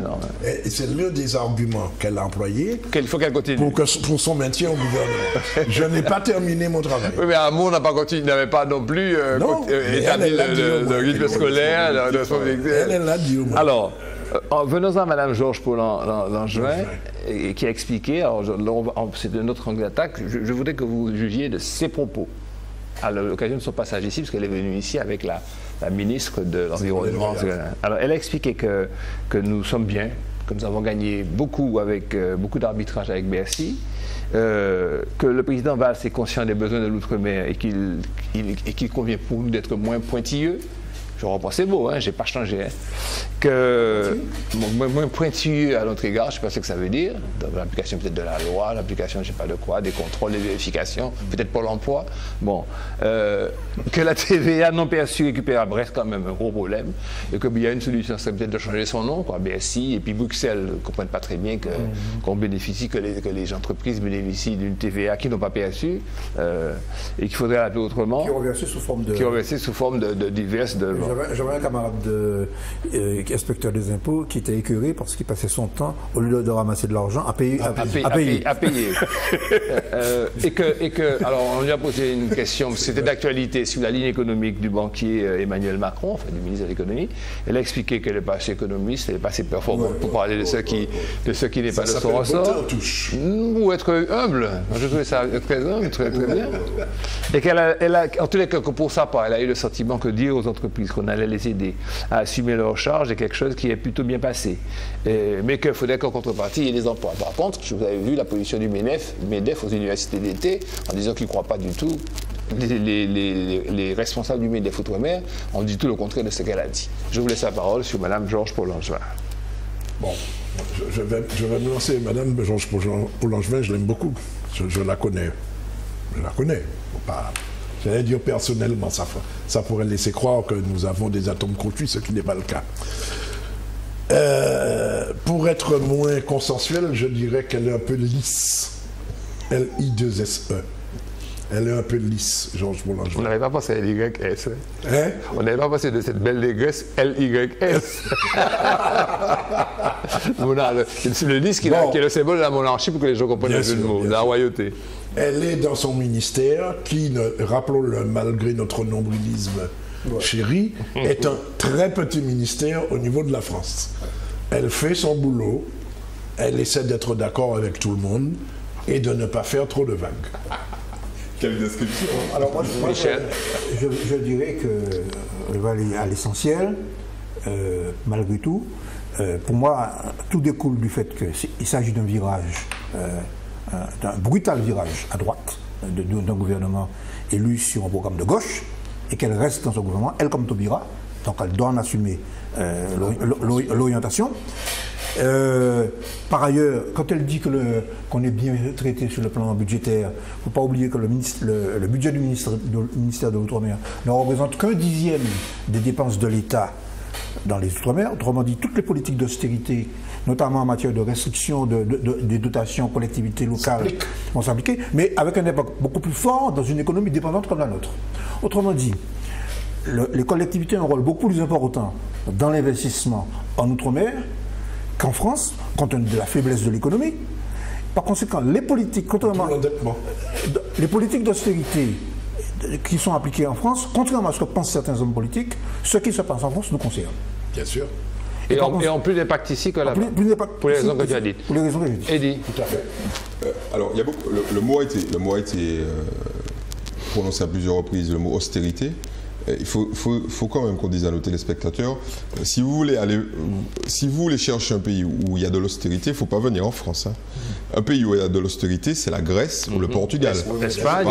C'est l'un des arguments qu'elle a employé faut qu'elle continue. Pour son maintien au gouvernement. Je n'ai pas terminé mon travail. Oui, mais Amour n'avait pas non plus établi le rythme scolaire. Elle l'a dit au moins. Alors, venons-en à Mme Georges Paul-Langevin, qui a expliqué, alors c'est de notre angle d'attaque, je voudrais que vous jugiez de ses propos à l'occasion de son passage ici, parce qu'elle est venue ici avec la ministre de l'Environnement. Alors, elle a expliqué que nous sommes bien, que nous avons gagné beaucoup d'arbitrage avec Bercy, que le président Valls est conscient des besoins de l'outre-mer et qu'il convient pour nous d'être moins pointilleux. Je reprends ces mots, hein, je n'ai pas changé. Hein. Moins pointilleux à notre égard, je ne sais pas ce que ça veut dire, dans l'application peut-être de la loi, l'application je ne sais pas de quoi, des contrôles, des vérifications, peut-être pour l'emploi. Bon, que la TVA non perçue récupérable reste quand même un gros problème, et qu'il y a une solution, c'est peut-être de changer son nom, quoi, BSI, et puis Bruxelles ne comprennent pas très bien qu'on bénéficie, que les entreprises bénéficient d'une TVA qu'ils n'ont pas perçue, et qu'il faudrait l'appeler autrement. Qui ont versé sous forme de... Qui ont versé sous forme de diverses... J'avais un camarade inspecteur des impôts qui était écœuré parce qu'il passait son temps, au lieu de ramasser de l'argent, à payer. Alors on lui a posé une question, c'était d'actualité, sur la ligne économique du banquier Emmanuel Macron, enfin du ministre de l'économie. Elle a expliqué qu'elle n'est pas assez économiste, elle n'est pas assez performante pour parler de ce qui n'est pas de son ressort. Ou être humble. Je trouvais ça très humble, très bien. Et qu'elle a, en tous les cas, que pour sa part, elle a eu le sentiment que dire aux entreprises qu'on allait les aider à assumer leurs charges est quelque chose qui est plutôt bien passé. Mais qu'il faudrait qu'en contrepartie, il y ait des emplois. Par contre, vous avez vu la position du MEDEF aux universités d'été, en disant qu'ils ne croient pas du tout. Les responsables du MEDEF Outre-mer ont dit tout le contraire de ce qu'elle a dit. Je vous laisse la parole sur Mme Georges Paul-Langevin. Bon, je vais me lancer. Mme Georges Paul-Langevin, je l'aime beaucoup. Je la connais. Je la connais. J'allais dire personnellement, ça pourrait laisser croire que nous avons des atomes crochus, ce qui n'est pas le cas. Pour être moins consensuel, je dirais qu'elle est un peu lisse. L-I-2-S-E. Elle est un peu lisse, Georges Paul-Langevin. On n'avait pas pensé à L-Y-S. Hein? On n'avait pas pensé de cette belle négresse L-Y-S. C'est le lisse qui est le symbole de la monarchie pour que les gens comprennent le jeu de mots, de la royauté. Elle est dans son ministère qui, rappelons-le, malgré notre nombrilisme chéri, est un très petit ministère au niveau de la France. Elle fait son boulot, elle essaie d'être d'accord avec tout le monde et de ne pas faire trop de vagues. Quelle description. Alors moi, je dirais que, on va aller à l'essentiel, malgré tout. Pour moi, tout découle du fait qu'il s'agit d'un virage, d'un brutal virage à droite, d'un gouvernement élu sur un programme de gauche, et qu'elle reste dans ce gouvernement, elle comme Taubira, donc elle doit en assumer l'orientation. Par ailleurs, quand elle dit qu'on est bien traité sur le plan budgétaire, il ne faut pas oublier que le budget du ministère de l'Outre-mer ne représente qu'un dixième des dépenses de l'État dans les Outre-mer. Autrement dit, toutes les politiques d'austérité, notamment en matière de restriction des dotations aux collectivités locales, vont s'appliquer, mais avec un impact beaucoup plus fort dans une économie dépendante comme la nôtre. Autrement dit, les collectivités ont un rôle beaucoup plus important dans l'investissement en Outre-mer qu'en France, compte tenu de la faiblesse de l'économie. Par conséquent, les politiques, contrairement, les politiques d'austérité qui sont appliquées en France, contrairement à ce que pensent certains hommes politiques, ce qui se passe en France nous concerne. Bien sûr. Et en plus d'impact ici que là-bas. Pour les raisons que tu as dites. Pour les raisons que j'ai dites. Eddie. Tout à fait. Alors, il y a beaucoup, le mot a été prononcé à plusieurs reprises, le mot austérité. Il faut quand même qu'on dise à nos téléspectateurs, si vous voulez chercher un pays où il y a de l'austérité, il ne faut pas venir en France. Hein. Un pays où il y a de l'austérité, c'est la Grèce ou le Portugal. L'Espagne,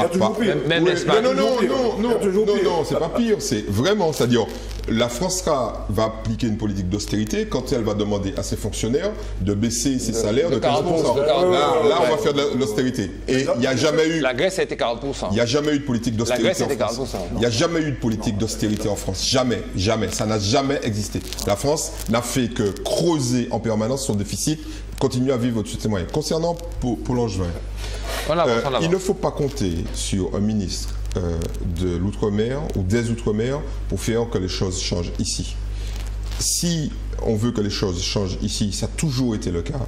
même l'Espagne. Non, c'est pas pire. C'est vraiment, c'est-à-dire, la France va appliquer une politique d'austérité quand elle va demander à ses fonctionnaires de baisser ses salaires de 15%. Là, on va faire de l'austérité. Et il n'y a jamais eu... La Grèce a été 40%. Il n'y a jamais eu de politique d'austérité en France. Il n'y a jamais eu de politique d'austérité en France. Jamais, jamais. Ça n'a jamais existé. La France n'a fait que creuser en permanence son déficit, continuer à vivre au-dessus de ses moyens. Concernant Paul-Angevin, il ne faut pas compter sur un ministre de l'Outre-mer ou des Outre-mer pour faire que les choses changent ici. Si on veut que les choses changent ici, ça a toujours été le cas,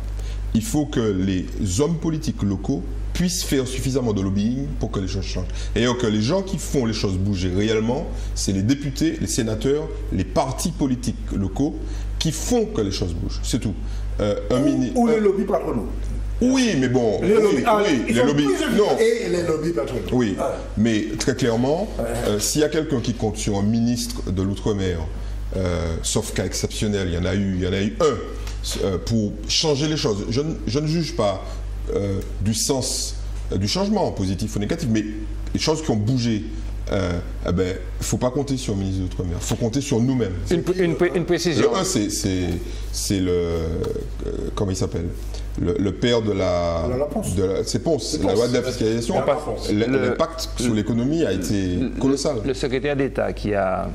il faut que les hommes politiques locaux puissent faire suffisamment de lobbying pour que les choses changent. Et que les gens qui font les choses bouger réellement, c'est les députés, les sénateurs, les partis politiques locaux qui font que les choses bougent. C'est tout. Ou les lobbies patronaux. Oui, mais bon, les lobbies, non. Et les lobbies patronaux. Oui, mais très clairement, s'il y a quelqu'un qui compte sur un ministre de l'Outre-mer, sauf cas exceptionnel, il y en a eu un, pour changer les choses. Je ne juge pas du sens du changement, positif ou négatif, mais les choses qui ont bougé, il ne faut pas compter sur le ministre de l'Outre-mer, il faut compter sur nous-mêmes. Une précision. Le 1, c'est le... comment il s'appelle ? Le père de la... C'est Ponce, la loi de la fiscalisation. L'impact sur l'économie a été colossal. Le secrétaire d'État qui a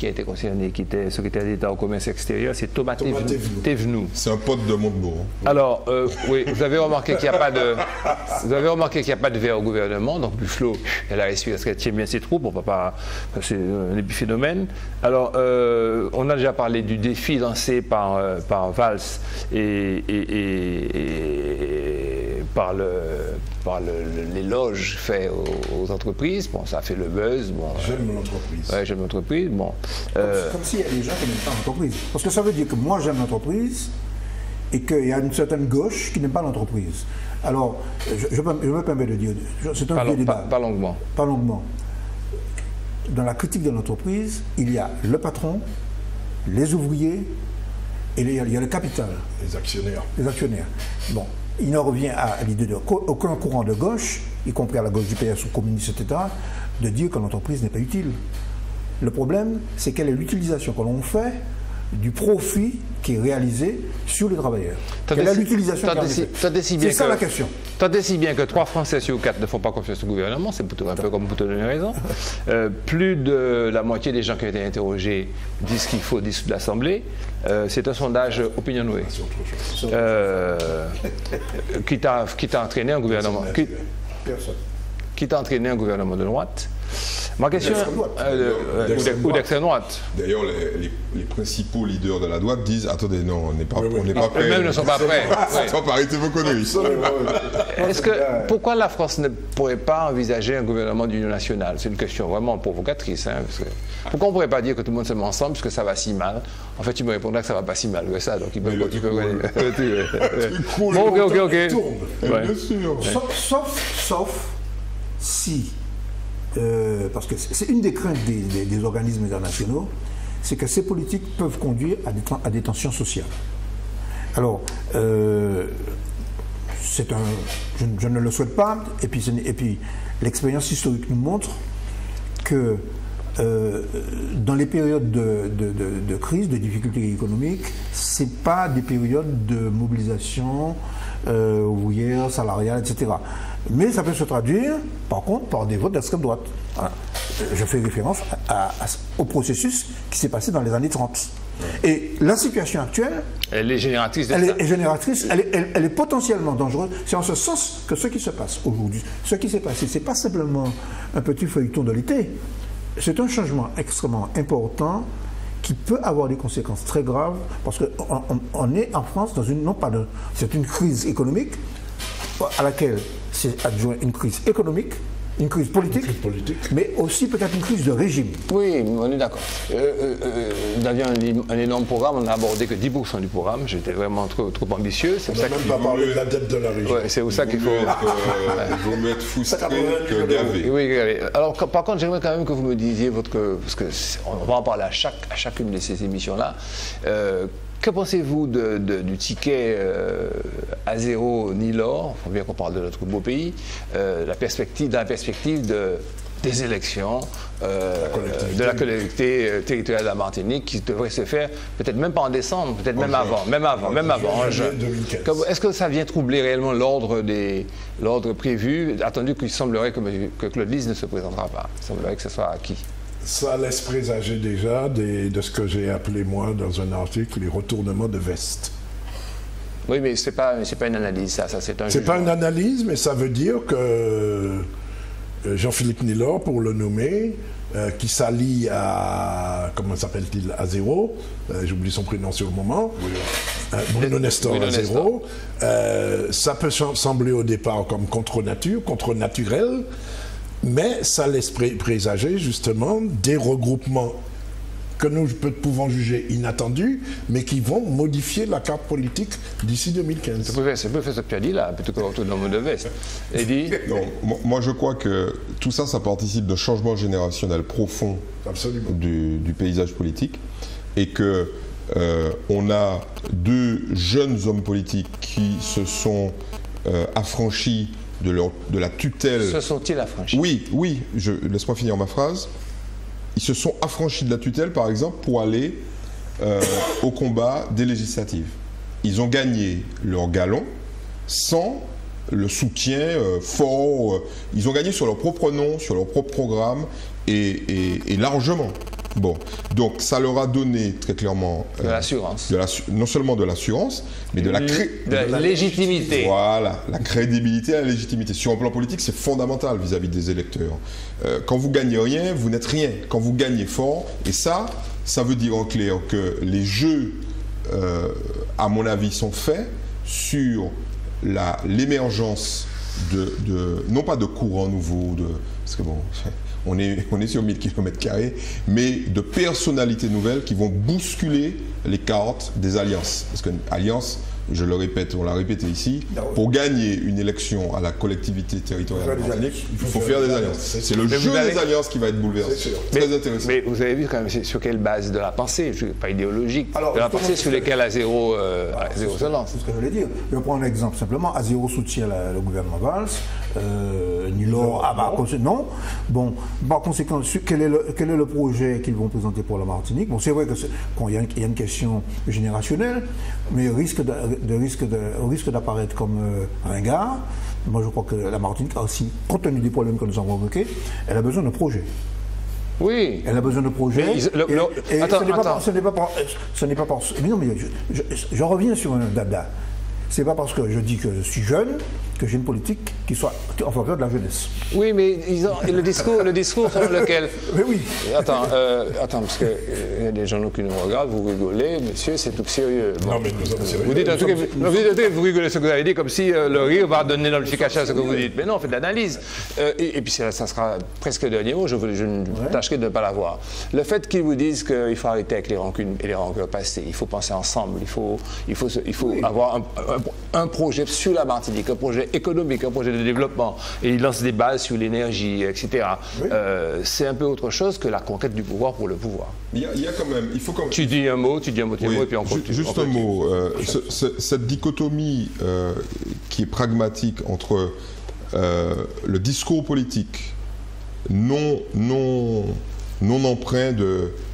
été concerné, qui était secrétaire d'État au commerce extérieur, c'est Thomas Thévenoud. C'est un pote de Montebourg. Alors, oui, vous avez remarqué qu'il n'y a pas de verre au gouvernement, donc Buffalo, elle a respiré parce qu'elle tient bien ses troupes, c'est un épiphénomène. Alors, on a déjà parlé du défi lancé par Valls et par l'éloge fait aux entreprises. Bon, ça a fait le buzz. Bon, j'aime mon entreprise. Ouais, j'aime l'entreprise. Bon, comme s'il y a des gens qui n'aiment pas l'entreprise. Parce que ça veut dire que moi j'aime l'entreprise et qu'il y a une certaine gauche qui n'aime pas l'entreprise. Alors, je me permets de dire, c'est un vieux débat. Pas longuement. Pas longuement. Dans la critique de l'entreprise, il y a le patron, les ouvriers et il y a le capital. Les actionnaires. Les actionnaires. Bon. Il en revient à l'idée d'aucun courant de gauche, y compris à la gauche du PS ou communiste, etc., de dire que l'entreprise n'est pas utile. Le problème, c'est quelle est l'utilisation que l'on fait du profit qui est réalisé sur les travailleurs. Quelle est l'utilisation qui est faite ? C'est ça la question. Tant et si bien que 3 Français sur 4 ne font pas confiance au gouvernement, c'est un peu comme vous te donnez raison. Plus de la moitié des gens qui ont été interrogés disent qu'il faut dissoudre l'Assemblée. C'est un sondage Opinionway qui t'a entraîné un gouvernement. Qui t'a entraîné un gouvernement de droite. Ma question, ou d'extrême droite. D'ailleurs, les principaux leaders de la droite disent attendez, non, on n'est pas prêts. Eux-mêmes ne sont pas prêts. On va arrêter vos conneries. Pourquoi la France ne pourrait pas envisager un gouvernement d'union nationale? C'est une question vraiment provocatrice. Hein, parce que, pourquoi on ne pourrait pas dire que tout le monde se met ensemble parce que ça va si mal? En fait, tu me répondras que ça ne va pas si mal que ça. Donc, il peut Bon, ok. Bien sûr. Sauf si, parce que c'est une des craintes des organismes internationaux, c'est que ces politiques peuvent conduire à des tensions sociales. Alors, je ne le souhaite pas, et puis l'expérience historique nous montre que dans les périodes de crise, de difficultés économiques, ce n'est pas des périodes de mobilisation ouvrière, salariale, etc. Mais ça peut se traduire, par contre, par des votes d'extrême droite. Voilà. Je fais référence au processus qui s'est passé dans les années 30. Et la situation actuelle, elle est génératrice de elle ça. est génératrice, elle est potentiellement dangereuse. C'est en ce sens que ce qui se passe aujourd'hui, ce qui s'est passé, ce n'est pas simplement un petit feuilleton de l'été. C'est un changement extrêmement important qui peut avoir des conséquences très graves parce qu'on est en France dans c'est une crise économique à laquelle c'est adjoint une crise économique, une crise politique, mais aussi peut-être une crise de régime. Oui, on est d'accord. Nous avions un énorme programme, on n'a abordé que 10% du programme, j'étais vraiment trop ambitieux. On n'a même pas parlé de la dette de la région. Ouais, c'est pour ça qu'il faut... Il vaut mieux être frustré que gavé. Oui, gavé. Alors, par contre, j'aimerais quand même que vous me disiez, parce qu'on va en parler à chacune de ces émissions-là, que pensez-vous du ticket à zéro ni l'or, il faut bien qu'on parle de notre beau pays, dans la perspective des élections, de la collectivité territoriale de la Martinique qui devrait se faire peut-être même pas en décembre, peut-être même avant, en juin. Est-ce que ça vient troubler réellement l'ordre prévu, attendu qu'il semblerait que Claude Lys ne se présentera pas? Il semblerait que ce soit acquis. Ça laisse présager déjà de ce que j'ai appelé moi dans un article les retournements de veste. Oui, mais c'est pas une analyse, ça c'est un jugement. C'est pas une analyse, mais ça veut dire que Jean-Philippe Nilor, pour le nommer, qui s'allie à, comment s'appelle-t-il, à zéro, j'oublie son prénom sur le moment, Bruno Nestor à zéro, ça peut sembler au départ comme contre-nature, contre-naturel, mais ça laisse présager justement des regroupements que nous pouvons juger inattendus, mais qui vont modifier la carte politique d'ici 2015. C'est peu fait ce que tu as dit là, plutôt que retournement de veste. Eddy ? Moi je crois que tout ça, ça participe d'un changement générationnel profond du paysage politique, et que on a deux jeunes hommes politiques qui se sont affranchis de la tutelle. Se sont-ils affranchis? Oui, laisse-moi finir ma phrase. Ils se sont affranchis de la tutelle, par exemple, pour aller au combat des législatives. Ils ont gagné leur galon sans le soutien fort. Ils ont gagné sur leur propre nom, sur leur propre programme, et largement. Bon, donc ça leur a donné très clairement de l'assurance. Non seulement de l'assurance, mais de la légitimité. Voilà, la crédibilité et la légitimité. Sur un plan politique, c'est fondamental vis-à-vis des électeurs. Quand vous gagnez rien, vous n'êtes rien. Quand vous gagnez fort, et ça veut dire en clair que les jeux, à mon avis, sont faits sur l'émergence non pas de courants nouveaux, parce que bon... On est sur 1000 km², mais de personnalités nouvelles qui vont bousculer les cartes des alliances. Parce qu'une alliance, je le répète, on l'a répété ici, pour gagner une élection à la collectivité territoriale, il faut faire des alliances. C'est le jeu des alliances qui va être bouleversé. Très intéressant. Mais vous avez vu quand même sur quelle base de la pensée, pas idéologique, de la pensée sur laquelle à zéro se lance. C'est ce que je voulais dire. Je vais prendre un exemple simplement. À zéro soutient le gouvernement Valls. Nilor, non. Bon, par conséquent, quel est le projet qu'ils vont présenter pour la Martinique? Bon, c'est vrai qu'il y a une question générationnelle, mais au risque d'apparaître comme ringard, moi je crois que la Martinique a aussi, compte tenu des problèmes que nous avons évoqués, elle a besoin de projets. Oui. Elle a besoin de projets. Attends. Ce n'est pas parce... Mais non, mais je reviens sur un dada. C'est pas parce que je dis que je suis jeune que j'ai une politique qui soit en faveur de la jeunesse. Oui, mais le discours sur lequel... Mais oui. Attends, parce qu'il y a des gens qui nous regardent, vous rigolez, monsieur, c'est tout sérieux. Bon. Non, mais nous sommes sérieux. Vous dites un truc, vous rigolez ce que vous avez dit, comme si le rire va donner l'amplification à ce que vous dites. Mais non, on fait de l'analyse. Et puis ça sera presque le dernier mot, je ne tâcherai de ne pas l'avoir. Le fait qu'ils vous disent qu'il faut arrêter avec les rancunes et les rancœurs passées, il faut penser ensemble, il faut avoir un projet sur la Martinique, un projet projet économique, un projet de développement, et il lance des bases sur l'énergie, etc. Oui. C'est un peu autre chose que la conquête du pouvoir pour le pouvoir. Il y a quand même, il faut quand même... Tu dis un mot, et puis on continue. Juste un mot. Cette dichotomie qui est pragmatique entre le discours politique non empreint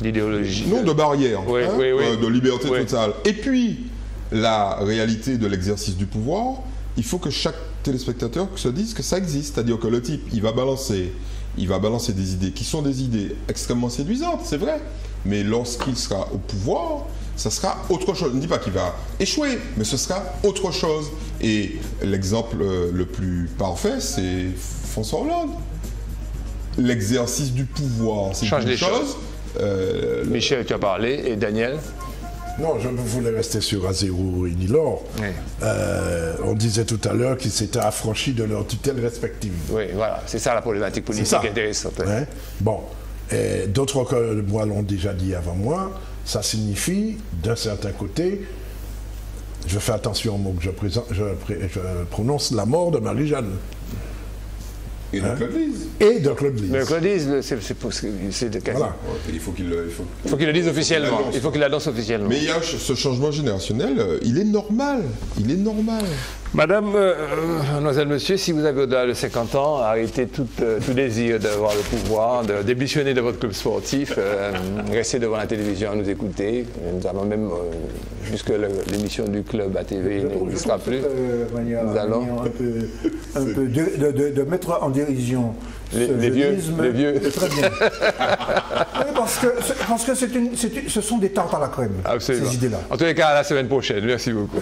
d'idéologie, non de barrière, de liberté totale, et puis la réalité de l'exercice du pouvoir, il faut que chaque téléspectateur se dise que ça existe, c'est-à-dire que le type, il va balancer des idées qui sont des idées extrêmement séduisantes, c'est vrai, mais lorsqu'il sera au pouvoir, ça sera autre chose. Je ne dis pas qu'il va échouer, mais ce sera autre chose. Et l'exemple le plus parfait, c'est François Hollande. L'exercice du pouvoir, c'est une chose. Michel, tu as parlé, et Daniel? Non, je voulais rester sur Azerot et Nilor. Oui. On disait tout à l'heure qu'ils s'étaient affranchis de leurs tutelles respectives. Oui, voilà, c'est ça la problématique politique intéressante. Ouais. Bon, d'autres que moi l'ont déjà dit avant moi, ça signifie, d'un certain côté, je fais attention au mot que je prononce, la mort de Marie-Jeanne. Et de Claude Lise. Et de Claude Lise. Mais Claude Lise, c'est quasi... Voilà. Il faut qu'il le dise officiellement. Il faut qu'il l'annonce officiellement. Mais il y a ce changement générationnel, il est normal. Il est normal. Madame, mademoiselle, monsieur, si vous avez au-delà de 50 ans, arrêtez tout désir d'avoir le pouvoir, de démissionner de votre club sportif, restez devant la télévision à nous écouter. Nous avons même, jusque l'émission du club à TV n'existera plus. Nous allons un peu de mettre en dérision les vieux. Très bien. parce que ce sont des tartes à la crème, absolument, ces idées-là. En tous les cas, à la semaine prochaine. Merci beaucoup.